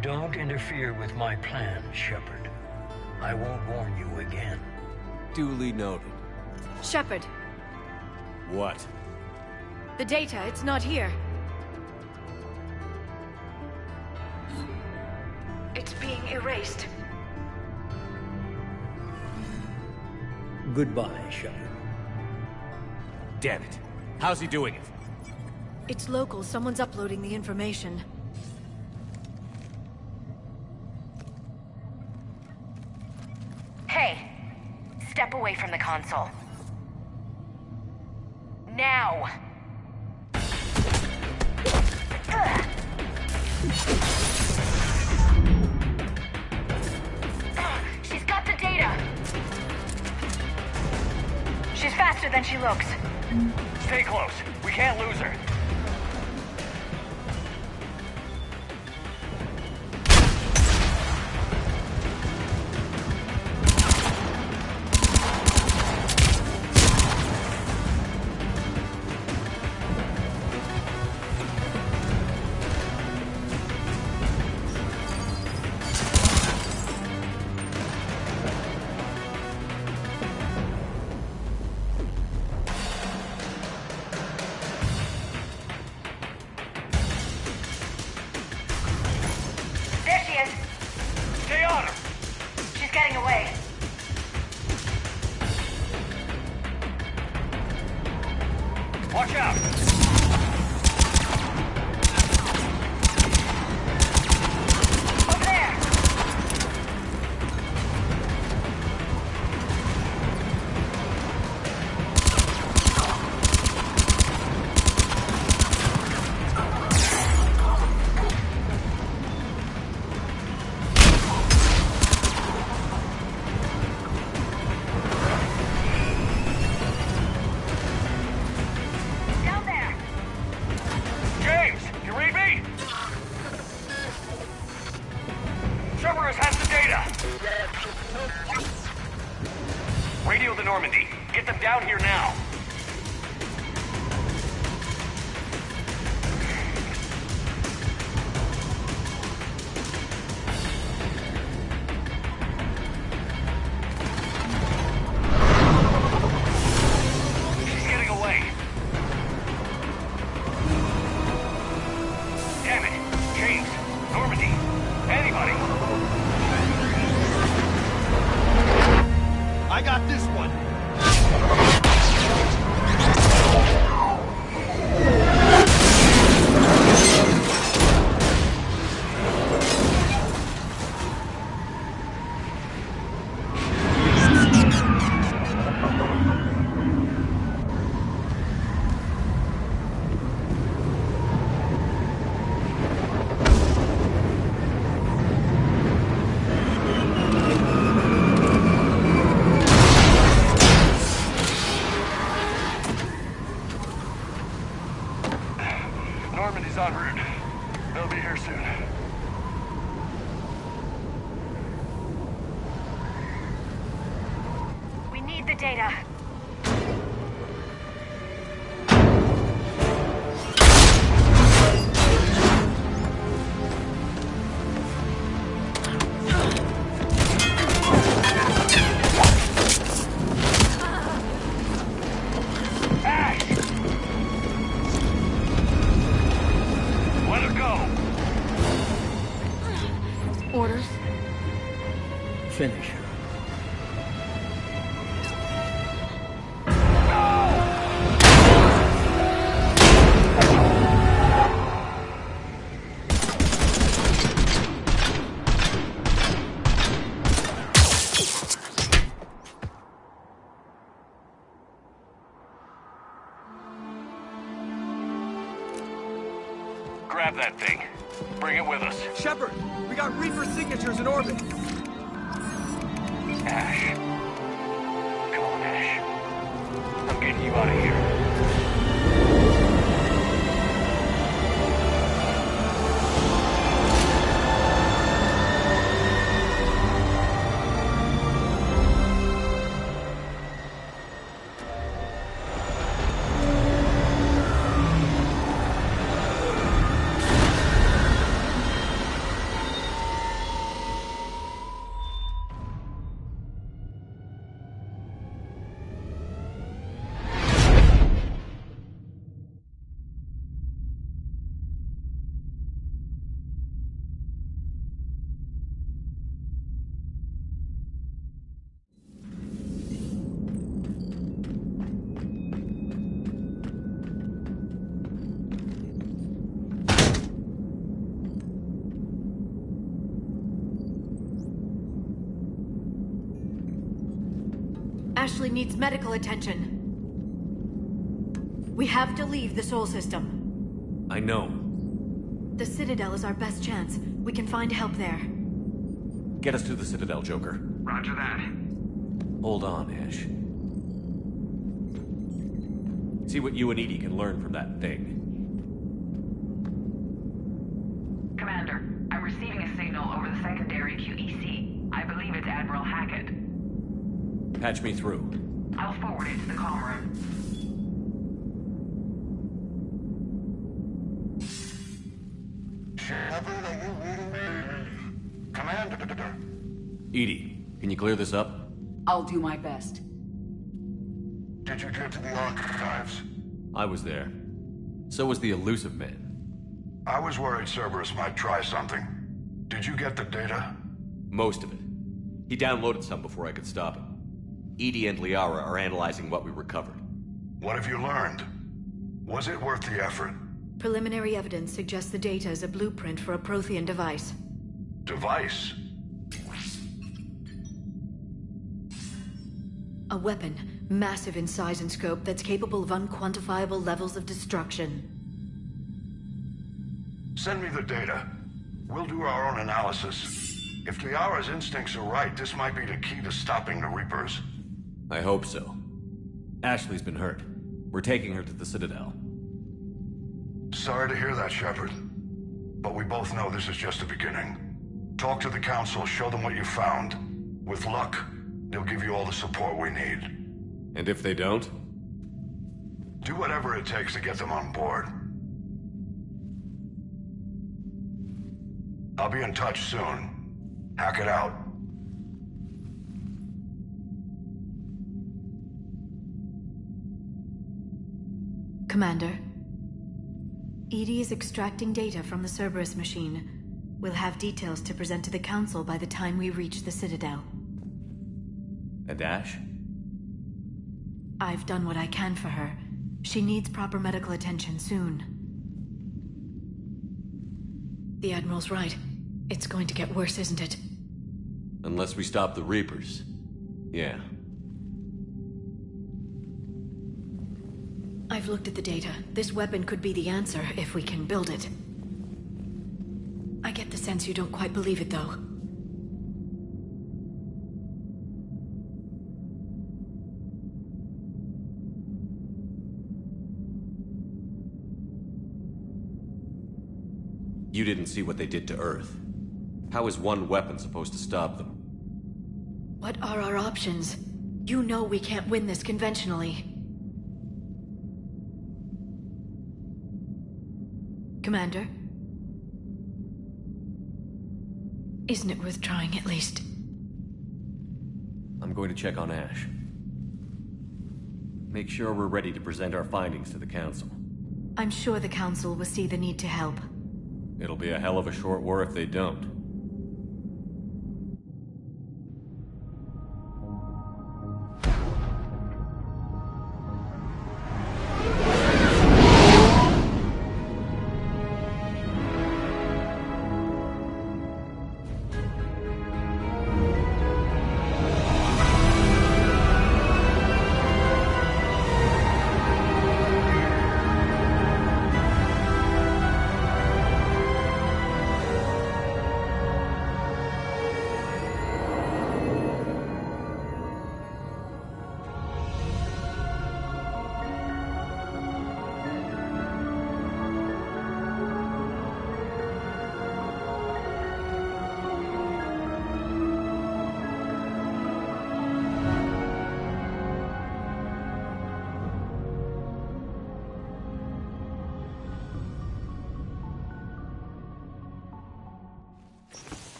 Don't interfere with my plan, Shepard. I won't warn you again. Duly noted. Shepard. What? The data, it's not here. It's being erased. Goodbye, Shepard. Damn it. How's he doing it? It's local. Someone's uploading the information. Hey, step away from the console. Now! She's got the data! She's faster than she looks. Stay close. We can't lose her. Watch out! Over there! Radio the Normandy. Get them down here now. data. Orders? Finish her. Grab that thing. Bring it with us. Shepard, we got Reaper signatures in orbit. Ash. Come on, Ash. I'm getting you out of here. Ashley needs medical attention. We have to leave the Sol system. I know. The Citadel is our best chance. We can find help there. Get us to the Citadel, Joker. Roger that. Hold on, Ash. See what you and Edie can learn from that thing. Commander, I'm receiving a signal over the secondary QEC. I believe it's Admiral Hackett. Patch me through. I'll forward it to the comm room. Shepard, are you reading me? Commander. Edie, can you clear this up? I'll do my best. Did you get to the archives? I was there. So was the Elusive Man. I was worried Cerberus might try something. Did you get the data? Most of it. He downloaded some before I could stop him. Edie and Liara are analyzing what we recovered. What have you learned? Was it worth the effort? Preliminary evidence suggests the data is a blueprint for a Prothean device. Device? A weapon, massive in size and scope, that's capable of unquantifiable levels of destruction. Send me the data. We'll do our own analysis. If Liara's instincts are right, this might be the key to stopping the Reapers. I hope so. Ashley's been hurt. We're taking her to the Citadel. Sorry to hear that, Shepard. But we both know this is just the beginning. Talk to the Council, show them what you found. With luck, they'll give you all the support we need. And if they don't? Do whatever it takes to get them on board. I'll be in touch soon. Hackett out. Commander, Edie is extracting data from the Cerberus machine. We'll have details to present to the Council by the time we reach the Citadel. And Ash? I've done what I can for her. She needs proper medical attention soon. The Admiral's right. It's going to get worse, isn't it? Unless we stop the Reapers. Yeah. I've looked at the data. This weapon could be the answer if we can build it. I get the sense you don't quite believe it, though. You didn't see what they did to Earth. How is one weapon supposed to stop them? What are our options? You know we can't win this conventionally. Commander? Isn't it worth trying at least? I'm going to check on Ash. Make sure we're ready to present our findings to the Council. I'm sure the Council will see the need to help. It'll be a hell of a short war if they don't.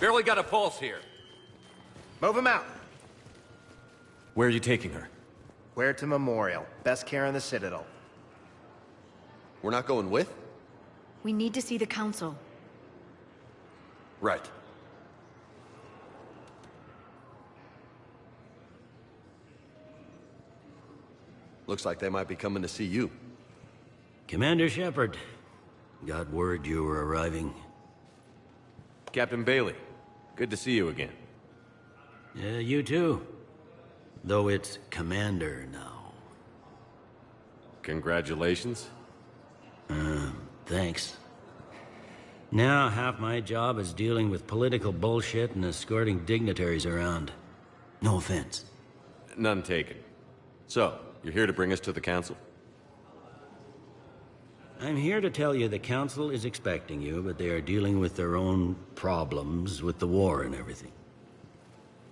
Barely got a pulse here. Move him out. Where are you taking her? Where to Memorial. Best care in the Citadel. We're not going with? We need to see the Council. Right. Looks like they might be coming to see you. Commander Shepard. Got word you were arriving. Captain Bailey, good to see you again. You too. Though it's Commander now. Congratulations. Thanks. Now half my job is dealing with political bullshit and escorting dignitaries around. No offense. None taken. So, you're here to bring us to the Council? I'm here to tell you the Council is expecting you, but they are dealing with their own problems with the war and everything.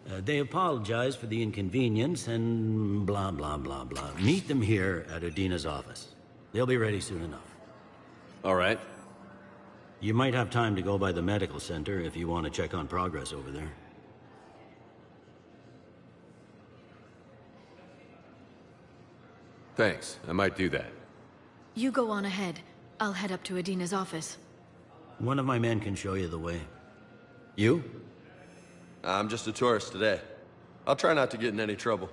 They apologize for the inconvenience and blah, blah, blah, blah. Meet them here at Udina's office. They'll be ready soon enough. All right. You might have time to go by the medical center if you want to check on progress over there. Thanks. I might do that. You go on ahead. I'll head up to Udina's office. One of my men can show you the way. You? I'm just a tourist today. I'll try not to get in any trouble.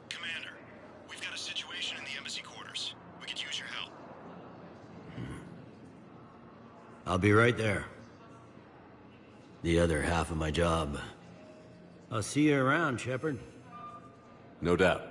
Commander, we've got a situation in the embassy quarters. We could use your help. I'll be right there. The other half of my job. I'll see you around, Shepard. No doubt.